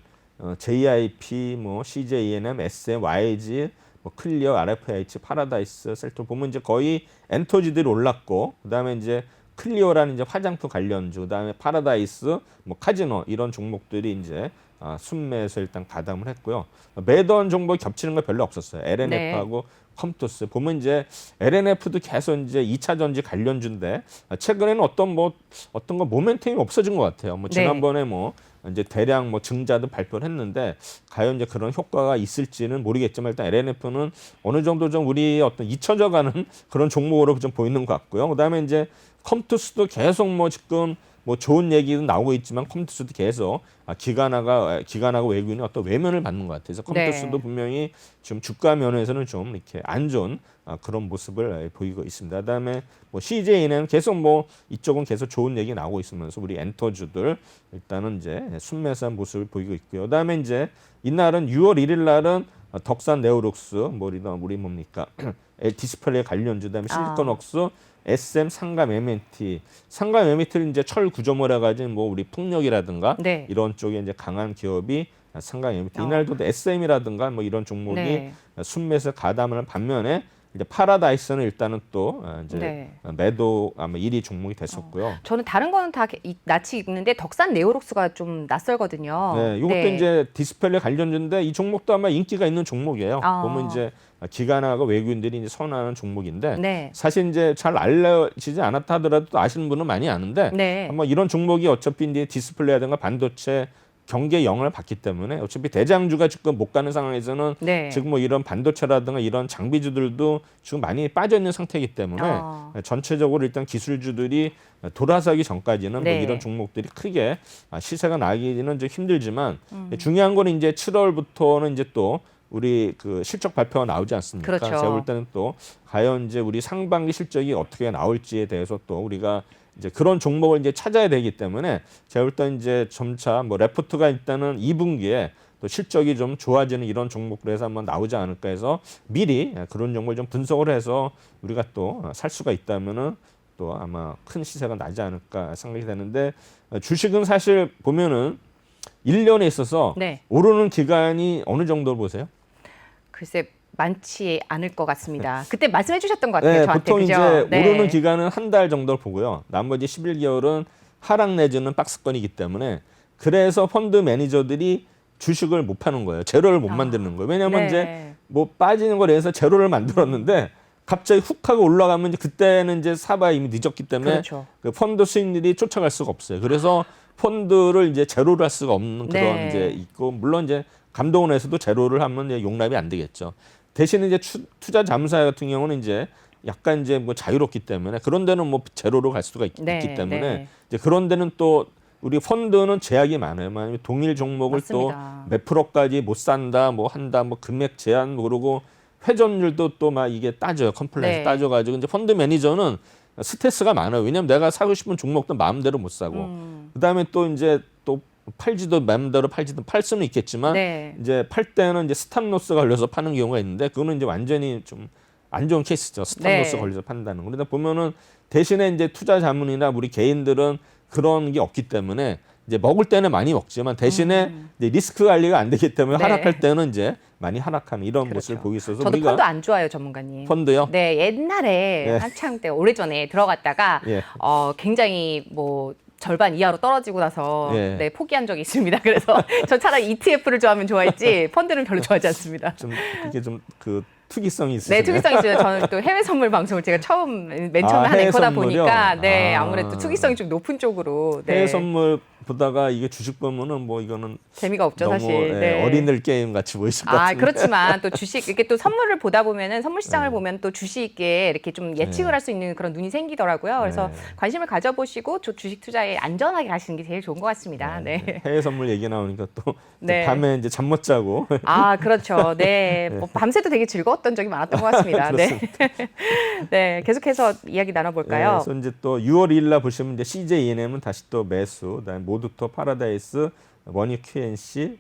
Speaker 2: JIP, CJENM, SM, YG, 클리어, RFH, 파라다이스, 셀토 보면 이제 거의 엔터주들이 올랐고 그다음에 이제 클리어라는 이제 화장품 관련주, 그다음에 파라다이스, 카지노 이런 종목들이 이제 순매에서 일단 가담을 했고요. 매도한 종목이 겹치는 거 별로 없었어요. LNF하고 컴투스 보면 이제 LNF도 계속 이제 2차 전지 관련주인데 최근에는 어떤 거 모멘텀이 없어진 것 같아요. 뭐 지난번에 뭐 이제 대량 뭐 증자도 발표를 했는데 과연 이제 그런 효과가 있을지는 모르겠지만 일단 LNF는 어느 정도 좀 우리 어떤 잊혀져가는 그런 종목으로 좀 보이는 것 같고요. 그다음에 이제 컴투스도 계속 뭐 지금 뭐 좋은 얘기도 나오고 있지만 컴투스도 계속 기관하고 외국인이 어떤 외면을 받는 것 같아서 컴투스도 분명히 지금 주가 면에서는 좀 이렇게 안 좋은 그런 모습을 보이고 있습니다. 그다음에 뭐 CJ는 계속 뭐 이쪽은 계속 좋은 얘기 나오고 있으면서 우리 엔터주들 일단은 이제 순매수한 모습을 보이고 있고요. 그다음에 이제 이날은 6월 1일 날은 덕산 네오룩스 우리 뭡니까 디스플레이 관련주 그다음에 실리콘웍스 SM 상감 MNT 를 이제 철 구조물 해가지고 뭐 우리 풍력이라든가 이런 쪽에 이제 강한 기업이 상감 MNT 이날도 SM이라든가 뭐 이런 종목이 순매수 가담을 반면에 이제 파라다이스는 일단은 또 이제 매도 아마 1위 종목이 됐었고요.
Speaker 1: 저는 다른 거는 다 낯이 익는데 덕산 네오룩스가 좀 낯설거든요.
Speaker 2: 네, 이것도 이제 디스플레이 관련주인데 이 종목도 아마 인기가 있는 종목이에요. 보면 이제 기관하고 외국인들이 이제 선호하는 종목인데 사실 이제 잘 알려지지 않았다 하더라도 또 아시는 분은 많이 아는데 뭐 이런 종목이 어차피 이제 디스플레이라든가 반도체 경계 영향을 받기 때문에 어차피 대장주가 지금 못 가는 상황에서는 지금 뭐 이런 반도체라든가 이런 장비주들도 지금 많이 빠져 있는 상태이기 때문에 전체적으로 일단 기술주들이 돌아서기 전까지는 뭐 이런 종목들이 크게 시세가 나기는 좀 힘들지만 중요한 거는 이제 7월부터는 이제 또 우리 그 실적 발표가 나오지 않습니까? 제가 볼 때는 또 과연 이제 우리 상반기 실적이 어떻게 나올지에 대해서 또 우리가 이제 그런 종목을 이제 찾아야 되기 때문에 제가 볼 때 이제 점차 뭐 레포트가 일단은 2분기에 또 실적이 좀 좋아지는 이런 종목으로 해서 한번 나오지 않을까 해서 미리 그런 종목을 좀 분석을 해서 우리가 또 살 수가 있다면은 또 아마 큰 시세가 나지 않을까 생각이 되는데 주식은 사실 보면은 1년에 있어서 오르는 기간이 어느 정도 보세요?
Speaker 1: 글쎄 많지 않을 것 같습니다. 그때 말씀해 주셨던 것 같아요. 저한테.
Speaker 2: 보통
Speaker 1: 그죠?
Speaker 2: 이제 오르는 기간은 한 달 정도를 보고요. 나머지 11개월은 하락 내지는 박스권이기 때문에 그래서 펀드 매니저들이 주식을 못 파는 거예요. 제로를 못 만드는 거예요. 왜냐하면 이제 뭐 빠지는 거에 대해서 제로를 만들었는데 갑자기 훅 하고 올라가면 이제 그때는 이제 사봐야 이미 늦었기 때문에 그 펀드 수익률이 쫓아갈 수가 없어요. 그래서 펀드를 이제 제로를 할 수가 없는 그런 이제 있고 물론 이제 감독원에서도 제로를 하면 이제 용납이 안 되겠죠. 대신에 이제 투자 자문사 같은 경우는 이제 약간 이제 뭐 자유롭기 때문에 그런 데는 뭐 제로로 갈 수가 있기 때문에 이제 그런 데는 또 우리 펀드는 제약이 많아요. 만약에 동일 종목을 또 몇 프로까지 못 산다, 뭐 한다, 뭐 금액 제한 모르고 회전율도 또 막 이게 따져요. 컴플레인스 따져가지고 이제 펀드 매니저는 스트레스가 많아요. 왜냐하면 내가 사고 싶은 종목도 마음대로 못 사고 그다음에 또 이제 또 팔지도 마음대로 팔지도 팔 수는 있겠지만 이제 팔 때는 이제 스탑로스가 걸려서 파는 경우가 있는데 그거는 이제 완전히 좀 안 좋은 케이스죠. 스탑로스 걸려서 판다는 거. 그러다 보면은 대신에 이제 투자 자문이나 우리 개인들은 그런 게 없기 때문에 이제 먹을 때는 많이 먹지만 대신에 이제 리스크 관리가 안 되기 때문에 하락할 때는 이제 많이 하락하는 이런 모습을 보고 있어서
Speaker 1: 저도
Speaker 2: 우리가
Speaker 1: 펀드 안 좋아요, 전문가님.
Speaker 2: 펀드요?
Speaker 1: 네, 옛날에 한창 때 오래전에 들어갔다가 굉장히 뭐 절반 이하로 떨어지고 나서 포기한 적이 있습니다. 그래서 저 차라리 ETF를 좋아하면 좋아했지 펀드는 별로 좋아하지 않습니다.
Speaker 2: 좀 이게 좀 그 투기성이 있으시네요.
Speaker 1: 네, 투기성이 있어요. 저는 또 해외 선물 방송을 제가 맨 처음에 한 앵커다 보니까 아무래도 투기성이 좀 높은 쪽으로
Speaker 2: 해외 선물 보다가 이게 주식 보면은 뭐 이거는
Speaker 1: 재미가 없죠,
Speaker 2: 너무
Speaker 1: 사실.
Speaker 2: 어린들 게임 같이 보이실 것 같은데.
Speaker 1: 그렇지만 또 주식 이렇게 또 선물을 보다 보면은 선물 시장을 보면 또 주식에 이렇게 좀 예측을 할 수 있는 그런 눈이 생기더라고요. 그래서 관심을 가져보시고 주식 투자에 안전하게 가시는 게 제일 좋은 것 같습니다.
Speaker 2: 해외 선물 얘기 나오니까 또 밤에 이제 잠 못 자고.
Speaker 1: 그렇죠. 뭐 밤새도 되게 즐거웠던 적이 많았던 것 같습니다. 네, 계속해서 이야기 나눠볼까요?
Speaker 2: 그래서 이제 또 6월 2일 날 보시면 이제 CJENM은 다시 또 매수, 그다음에 모두토, 파라다이스, 원유 QNC,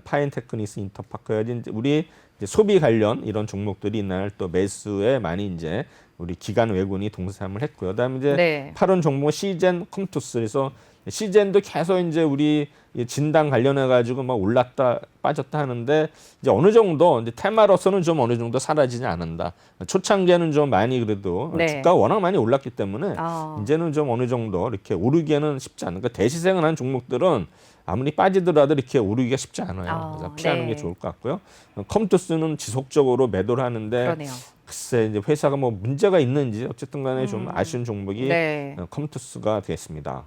Speaker 2: 파인테크니스, 인터파크 이제 우리 이제 소비 관련 이런 종목들이 이날 또 매수에 많이 이제 우리 기관 외국인이 동참을 했고요. 그다음에 이제 8원 종목 시젠 컴투스 그래서 시젠도 계속 이제 우리 진단 관련해 가지고 막 올랐다 빠졌다 하는데 이제 어느 정도 이제 테마로서는 좀 어느 정도 사라지지 않는다. 초창기에는 좀 많이 그래도 주가가 워낙 많이 올랐기 때문에 이제는 좀 어느 정도 이렇게 오르기에는 쉽지 않은. 그러니까 대시생을 한 종목들은 아무리 빠지더라도 이렇게 오르기가 쉽지 않아요. 그래서 피하는 게 좋을 것 같고요. 컴투스는 지속적으로 매도를 하는데
Speaker 1: 그러네요.
Speaker 2: 글쎄 이제 회사가 뭐 문제가 있는지 어쨌든 간에 좀 아쉬운 종목이
Speaker 1: 네.
Speaker 2: 컴투스가 되겠습니다.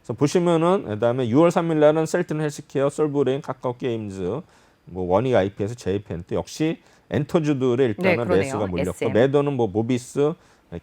Speaker 2: 그래서 보시면은 그다음에 6월 3일 날은 셀튼 헬스케어, 솔브레인, 카카오 게임즈, 뭐 원익 IPS, 제이펜트 역시 엔터주들의 일단은
Speaker 1: 그러네요.
Speaker 2: 매수가 몰렸고
Speaker 1: SM.
Speaker 2: 매도는 뭐 모비스,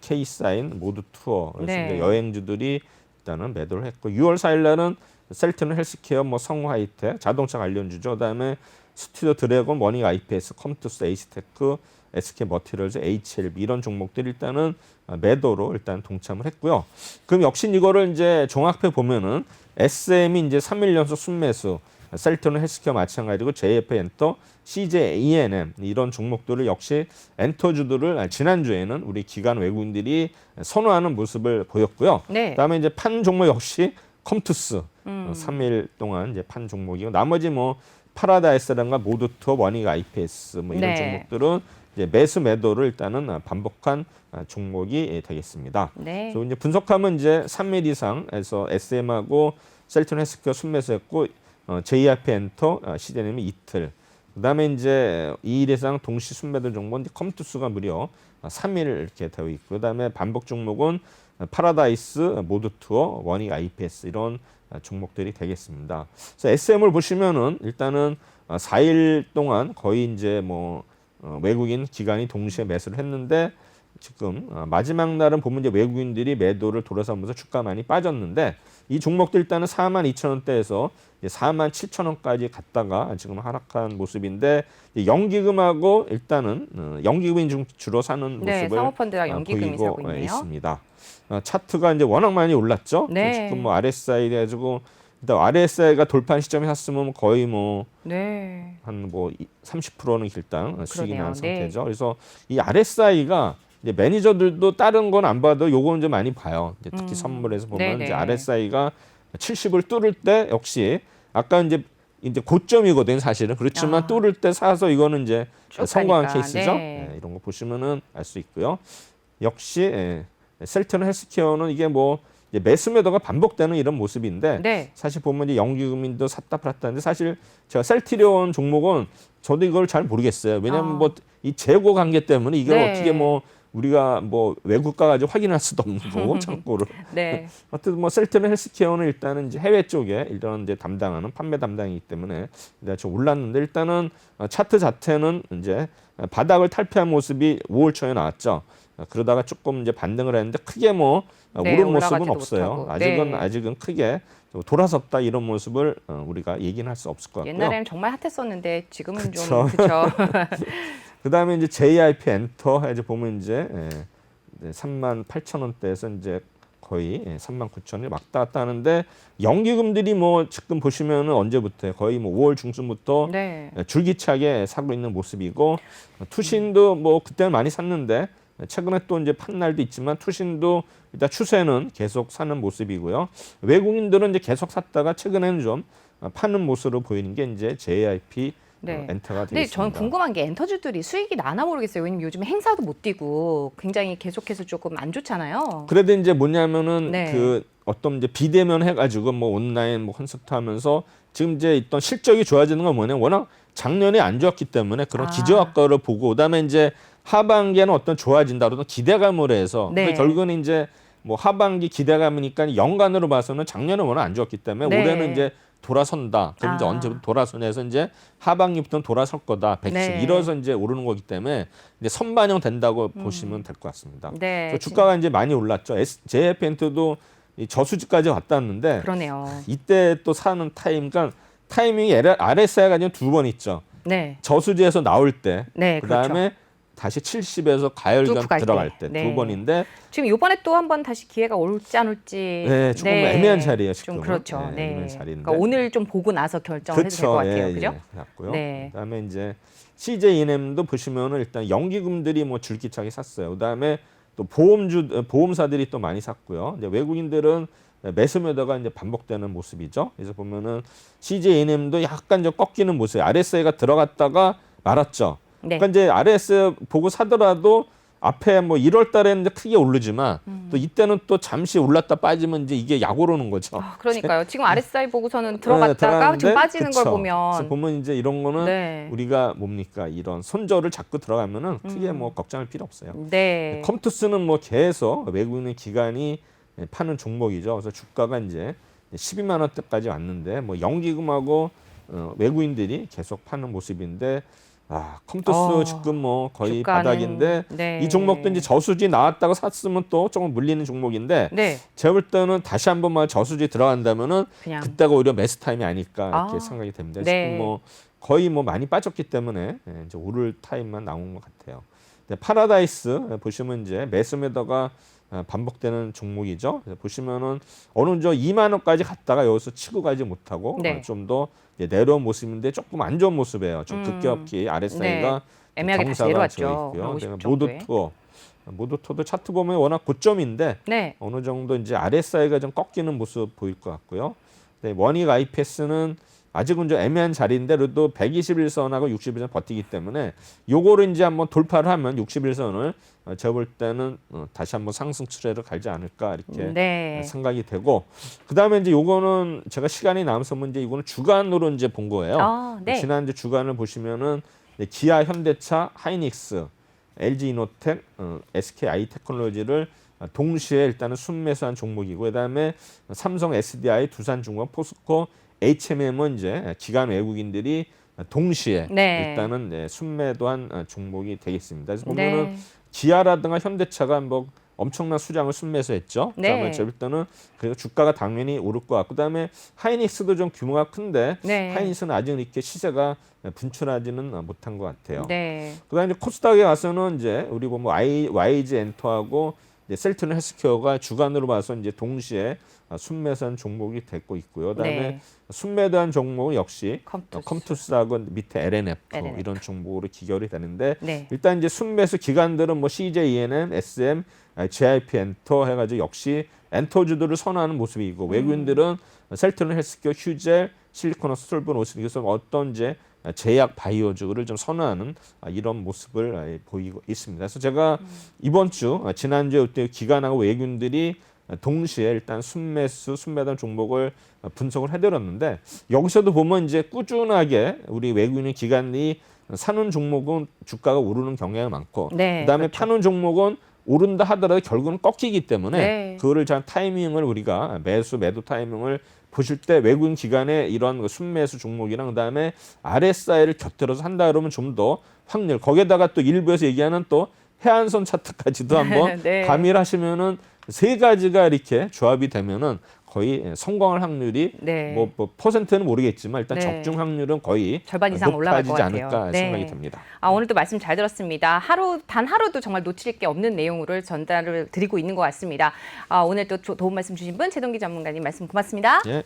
Speaker 2: K사인, 모두 투어 그래서
Speaker 1: 네.
Speaker 2: 이제 여행주들이 일단은 매도를 했고 6월 4일 날은 셀튼 헬스케어, 뭐 성화이텍 자동차 관련주죠. 그다음에 스튜디오 드래곤, 원익 IPS, 컴투스, 에이스테크, SK 머티리얼즈, HLB 이런 종목들이 일단은 매도로 일단 동참을 했고요. 그럼 역시 이거를 이제 종합해 보면은 SM이 이제 3일 연속 순매수, 셀트는 헬스케어 마찬가지고 JF 엔터, CJ ENM 이런 종목들을 역시 엔터주들을 지난주에는 우리 기관 외국인들이 선호하는 모습을 보였고요.
Speaker 1: 네.
Speaker 2: 그다음에 이제 판 종목 역시 컴투스 3일 동안 이제 판 종목이고 나머지 뭐 파라다이스라든가 모두투어, 원익 IPS 뭐 이런
Speaker 1: 네.
Speaker 2: 종목들은 이제 매수 매도를 일단은 반복한 종목이 되겠습니다.
Speaker 1: 네.
Speaker 2: 그래서 이제 분석하면 이제 3일 이상에서 SM하고 셀튼 헬스케어 순매수했고 JRP 엔터, CJNM이 이틀. 그다음에 이제 2일 이상 동시 순매도 종목은 컴투스가 무려 3일 이렇게 되어 있고 그다음에 반복 종목은 파라다이스, 모두투어, 원익 IPS 이런 종목들이 되겠습니다. 그래서 SM을 보시면은 일단은 4일 동안 거의 이제 뭐 외국인 기관이 동시에 매수를 했는데 지금 마지막 날은 보면 이제 외국인들이 매도를 돌아서면서 주가 많이 빠졌는데 이 종목들 일단은 42,000원대에서 47,000원까지 갔다가 지금 하락한 모습인데 연기금하고 일단은 연기금이 주로 사는
Speaker 1: 네,
Speaker 2: 모습을
Speaker 1: 사모펀드랑 연기금이
Speaker 2: 보이고
Speaker 1: 사고 있네요.
Speaker 2: 있습니다. 차트가 이제 워낙 많이 올랐죠.
Speaker 1: 네.
Speaker 2: 지금 뭐 RSI 해가지고 일단 RSI가 돌파한 시점에 샀으면 거의 뭐
Speaker 1: 네.
Speaker 2: 한 뭐 30%는 일단 수익이
Speaker 1: 그러네요.
Speaker 2: 난 상태죠. 그래서 이 RSI가 이제 매니저들도 다른 건 안 봐도 요거는 좀 많이 봐요. 이제 특히 선물에서 보면
Speaker 1: 네네.
Speaker 2: 이제 RSI가 70을 뚫을 때 역시 아까 이제 고점이거든요, 사실은. 그렇지만 뚫을 때 사서 이거는 이제
Speaker 1: 쭉
Speaker 2: 성공한
Speaker 1: 가니까.
Speaker 2: 케이스죠.
Speaker 1: 네.
Speaker 2: 이런 거 보시면은 알 수 있고요. 역시 셀튼 헬스케어는 이게 뭐 이제 매수 매도가 반복되는 이런 모습인데
Speaker 1: 네.
Speaker 2: 사실 보면 이제 연기금도 샀다 팔았다는데 사실 제가 셀트리온 종목은 저도 이걸 잘 모르겠어요. 왜냐하면 뭐 이 재고 관계 때문에 이게
Speaker 1: 네.
Speaker 2: 어떻게 뭐 우리가 뭐 외국 가가지고 확인할 수도 없는 거고 창고를.
Speaker 1: 네.
Speaker 2: 어쨌든 뭐 셀트는 헬스케어는 일단은 이제 해외 쪽에 이런 이제 담당하는 판매 담당이기 때문에 좀 올랐는데 일단은 차트 자체는 이제 바닥을 탈피한 모습이 5월 초에 나왔죠. 그러다가 조금 이제 반등을 했는데 크게 뭐
Speaker 1: 네,
Speaker 2: 오른 모습은
Speaker 1: 올라가지도
Speaker 2: 없어요.
Speaker 1: 못하고.
Speaker 2: 아직은 크게 돌아섰다 이런 모습을 우리가 얘기는 할 수 없을 것 같고요.
Speaker 1: 옛날에는 정말 핫했었는데 지금은
Speaker 2: 그쵸.
Speaker 1: 좀 그렇죠.
Speaker 2: 그다음에 이제 JIP 엔터 이제 보면 이제 38,000원대에서 이제 거의 39,000원이 왔다 갔다 하는데 연기금들이 뭐 지금 보시면은 언제부터 거의 뭐 5월 중순부터
Speaker 1: 네.
Speaker 2: 줄기차게 사고 있는 모습이고 투신도 뭐 그때는 많이 샀는데 최근에 또 이제 판 날도 있지만 투신도 일단 추세는 계속 사는 모습이고요. 외국인들은 이제 계속 샀다가 최근에는 좀 파는 모습으로 보이는 게 이제 JIP
Speaker 1: 네.
Speaker 2: 엔터가
Speaker 1: 근데
Speaker 2: 되겠습니다.
Speaker 1: 저는 궁금한 게 엔터주들이 수익이 나나 모르겠어요. 왜냐면 요즘에 행사도 못 뛰고 굉장히 계속해서 조금 안 좋잖아요.
Speaker 2: 그래도 이제 뭐냐면은
Speaker 1: 네.
Speaker 2: 그 어떤 이제 비대면 해가지고 뭐 온라인 뭐 콘서트 하면서 지금 이제 있던 실적이 좋아지는 건 뭐냐 워낙 작년에 안 좋았기 때문에 그런 기저효과를 보고 그다음에 이제 하반기에는 어떤 좋아진다 그러던 기대감으로 해서
Speaker 1: 네.
Speaker 2: 결국은 이제 뭐 하반기 기대감이니까 연간으로 봐서는 작년에 워낙 안 좋았기 때문에
Speaker 1: 네.
Speaker 2: 올해는 이제 돌아선다. 그럼 이제 언제부터 돌아서냐서 이제 하반기부터는 돌아설 거다. 110
Speaker 1: 네.
Speaker 2: 이뤄서 이제 오르는 거기 때문에 이제 선반영 된다고 보시면 될 것 같습니다.
Speaker 1: 네.
Speaker 2: 그래서 주가가 이제 많이 올랐죠. JF엔트도 저수지까지 왔다는데
Speaker 1: 그러네요.
Speaker 2: 이때 또 사는 타이밍이 RSI가 지금 2번 있죠.
Speaker 1: 네.
Speaker 2: 저수지에서 나올 때,
Speaker 1: 네,
Speaker 2: 그다음에 다시 70에서 가열전
Speaker 1: 뚝 갈
Speaker 2: 들어갈
Speaker 1: 때.
Speaker 2: 때
Speaker 1: 네.
Speaker 2: 2번인데
Speaker 1: 지금 이번에 또 한 번 다시 기회가 올지 안 올지.
Speaker 2: 네, 조금 애매한 자리예요,
Speaker 1: 좀
Speaker 2: 지금은.
Speaker 1: 그렇죠.
Speaker 2: 네,
Speaker 1: 네.
Speaker 2: 애매한 자리인데.
Speaker 1: 그러니까 오늘 좀 보고 나서 결정을 해도 될 것 같아요. 그죠?
Speaker 2: 같고요.
Speaker 1: 네.
Speaker 2: 그다음에 이제 CJNM도 보시면은 일단 연기금들이 뭐 줄기차게 샀어요. 그다음에 또 보험사들이 또 많이 샀고요. 이제 외국인들은 매수 매도가 이제 반복되는 모습이죠. 그래서 보면은 CJNM도 약간 좀 꺾이는 모습. RSI가 들어갔다가 말았죠.
Speaker 1: 네.
Speaker 2: 그러니까 이제 RSI 보고 사더라도 앞에 뭐 1월 달에는 크게 오르지만 또 이때는 또 잠시 올랐다 빠지면 이제 이게 약 오르는 거죠.
Speaker 1: 그러니까요. 지금 RSI 보고서는 들어갔다가 지금 빠지는 걸
Speaker 2: 그래서
Speaker 1: 보면
Speaker 2: 보면 이제 이런 거는
Speaker 1: 네.
Speaker 2: 우리가 뭡니까 이런 손절을 자꾸 들어가면은 크게 뭐 걱정할 필요 없어요.
Speaker 1: 네.
Speaker 2: 컴투스는 뭐 계속 외국인 기관이 파는 종목이죠. 그래서 주가가 이제 12만 원대까지 왔는데 뭐 연기금하고 외국인들이 계속 파는 모습인데 컴투스 지금 뭐 거의
Speaker 1: 주가는,
Speaker 2: 바닥인데
Speaker 1: 네.
Speaker 2: 이 종목도 이제 저수지 나왔다가 샀으면 또 조금 물리는 종목인데
Speaker 1: 네.
Speaker 2: 제가 볼 때는 다시 한번만 저수지 들어간다면은
Speaker 1: 그냥
Speaker 2: 그때가 오히려 매수 타임이 아닐까 이렇게 생각이 됩니다.
Speaker 1: 네.
Speaker 2: 지금 뭐 거의 뭐 많이 빠졌기 때문에 이제 오를 타임만 나온 것 같아요. 근데 파라다이스 보시면 이제 매수 매도가 반복되는 종목이죠. 그래서 보시면은 어느 정도 2만 원까지 갔다가 여기서 치고 가지 못하고
Speaker 1: 네.
Speaker 2: 좀 더 내려온 모습인데 조금 안 좋은 모습이에요. 좀 급격히 RSI가
Speaker 1: 네. 애매하게 다시
Speaker 2: 경사가
Speaker 1: 내려왔죠.
Speaker 2: 져 있고요.
Speaker 1: 50
Speaker 2: 그다음에
Speaker 1: 정도에.
Speaker 2: 모드투어도 차트 보면 워낙 고점인데
Speaker 1: 네.
Speaker 2: 어느 정도 이제 RSI가 좀 꺾이는 모습 보일 것 같고요. 네, 원익 IPS는 아직은 좀 애매한 자리인데 그래도 121선하고 61선 버티기 때문에 요거를 이제 한번 돌파를 하면 61선을 제가 볼 때는 다시 한번 상승 추세를 갈지 않을까 이렇게
Speaker 1: 네.
Speaker 2: 생각이 되고 그다음에 이제 요거는 제가 시간이 남아서 이제 이거는 주간으로 이제 본 거예요.
Speaker 1: 네.
Speaker 2: 지난주 주간을 보시면은 기아, 현대차, 하이닉스, LG 이노텍, SK 아이테크놀로지를 동시에 일단은 순매수한 종목이고 그다음에 삼성, SDI, 두산중공업, 포스코, HMM은 이제 기관 외국인들이 동시에
Speaker 1: 네.
Speaker 2: 일단은 순매도한 종목이 되겠습니다. 그래서 보면은
Speaker 1: 네.
Speaker 2: 기아라든가 현대차가 뭐 엄청난 수량을 순매수했죠.
Speaker 1: 네.
Speaker 2: 그다음에 제가 볼 때는 그래서 주가가 당연히 오를 것 같고 그다음에 하이닉스도 좀 규모가 큰데
Speaker 1: 네.
Speaker 2: 하이닉스는 아직 이렇게 시세가 분출하지는 못한 것 같아요.
Speaker 1: 네.
Speaker 2: 그다음에 이제 코스닥에 와서는 이제 우리 보면 YG 엔터하고 이제 셀트리온 헬스케어가 주간으로 봐서 이제 동시에 순매수한 종목이 되고 있고요. 그다음에
Speaker 1: 네.
Speaker 2: 순매도한 종목은 역시
Speaker 1: 컴투스.
Speaker 2: 컴투스하고 밑에 LNF
Speaker 1: LNF.
Speaker 2: 이런 종목으로 기결이 되는데
Speaker 1: 네.
Speaker 2: 일단 이제 순매수 기관들은 뭐 CJ ENM, SM, JIP 엔터 해가지고 역시 엔터주들을 선호하는 모습이고 외국인들은 셀트리온 헬스케어, 휴젤, 실리콘워스, 솔본, 오스닉에서 어떤 이제 제약 바이오주를 좀 선호하는 이런 모습을 보이고 있습니다. 그래서 제가 이번 주 지난주에 그때 기관하고 외국인들이 동시에 일단 순매단 종목을 분석을 해드렸는데 여기서도 보면 이제 꾸준하게 우리 외국인 기관이 사는 종목은 주가가 오르는 경향이 많고
Speaker 1: 네,
Speaker 2: 그다음에
Speaker 1: 그렇죠.
Speaker 2: 파는 종목은 오른다 하더라도 결국은 꺾이기 때문에
Speaker 1: 네.
Speaker 2: 그거를 잘 타이밍을 우리가 매도 타이밍을 보실 때 외국인 기관의 이런 순매수 종목이랑 그다음에 RSI를 곁들여서 한다 그러면 좀 더 확률 거기에다가 또 일부에서 얘기하는 또 해안선 차트까지도 한번
Speaker 1: 네.
Speaker 2: 가미를 하시면은 세 가지가 이렇게 조합이 되면은 거의 성공할 확률이
Speaker 1: 네.
Speaker 2: 뭐 퍼센트는 모르겠지만 일단
Speaker 1: 네.
Speaker 2: 적중 확률은 거의
Speaker 1: 절반 이상 올라갈 것
Speaker 2: 높아지지
Speaker 1: 같아요.
Speaker 2: 않을까
Speaker 1: 네.
Speaker 2: 생각이 듭니다.
Speaker 1: 오늘도 말씀 잘 들었습니다. 단 하루도 정말 놓칠 게 없는 내용을 전달을 드리고 있는 것 같습니다. 오늘 또 도움 말씀 주신 분 최동기 전문가님 말씀 고맙습니다.
Speaker 2: 예.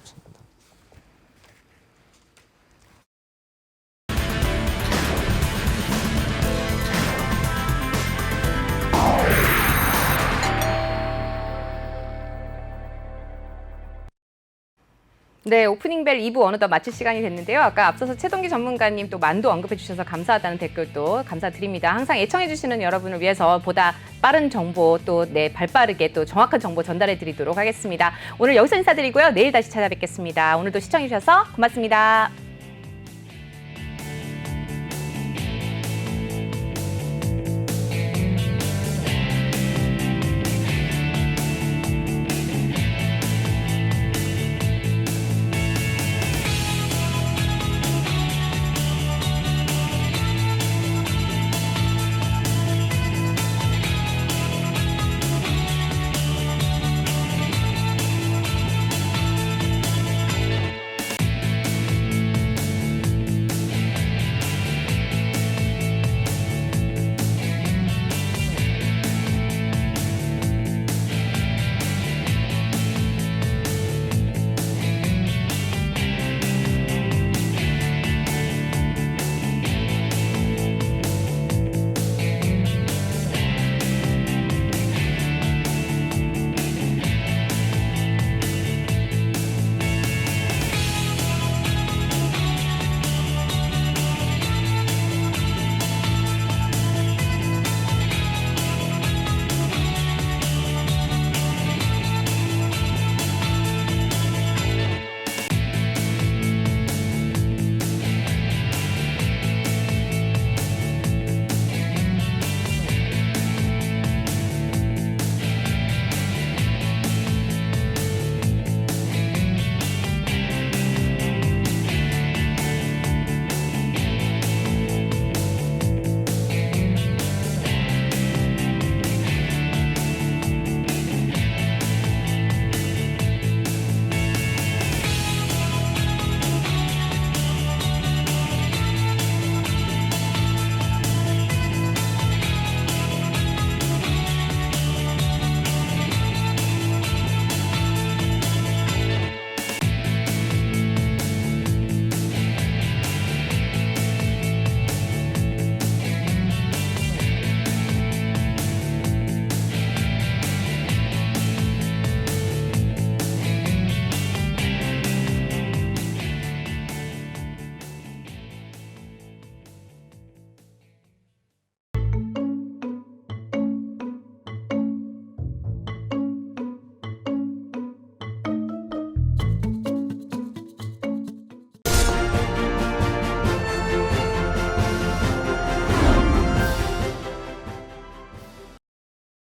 Speaker 1: 네, 오프닝 벨 2부 어느덧 마칠 시간이 됐는데요. 아까 앞서서 최동기 전문가님 또 만두 언급해 주셔서 감사하다는 댓글도 감사드립니다. 항상 애청해 주시는 여러분을 위해서 보다 빠른 정보 또 발빠르게 또 정확한 정보 전달해 드리도록 하겠습니다. 오늘 여기서 인사드리고요. 내일 다시 찾아뵙겠습니다. 오늘도 시청해 주셔서 고맙습니다.